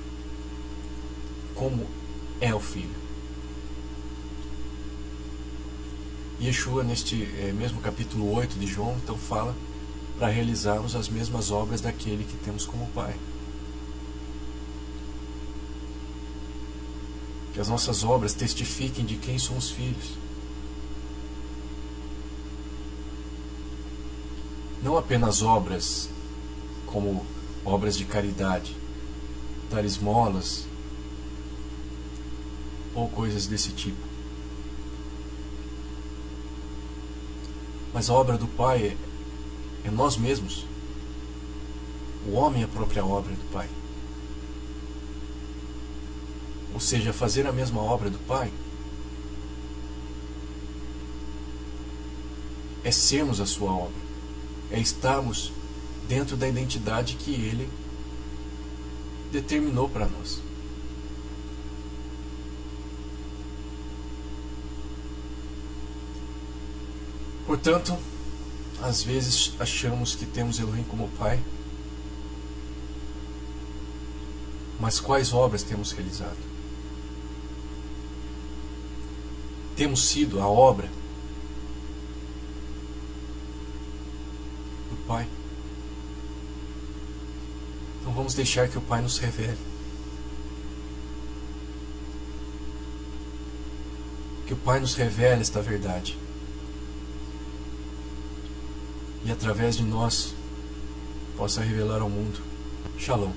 como é o Filho. Yeshua, neste mesmo capítulo 8 de João, então fala para realizarmos as mesmas obras daquele que temos como Pai. Que as nossas obras testifiquem de quem somos filhos. Não apenas obras como obras de caridade, dar esmolas ou coisas desse tipo. Mas a obra do Pai é nós mesmos. O homem é a própria obra do Pai. Ou seja, fazer a mesma obra do Pai é sermos a sua obra, é estarmos dentro da identidade que Ele determinou para nós. Portanto, às vezes achamos que temos Elohim como Pai, mas quais obras temos realizado? Temos sido a obra do Pai? Então vamos deixar que o Pai nos revele. Que o Pai nos revele esta verdade. E através de nós possa revelar ao mundo. Shalom.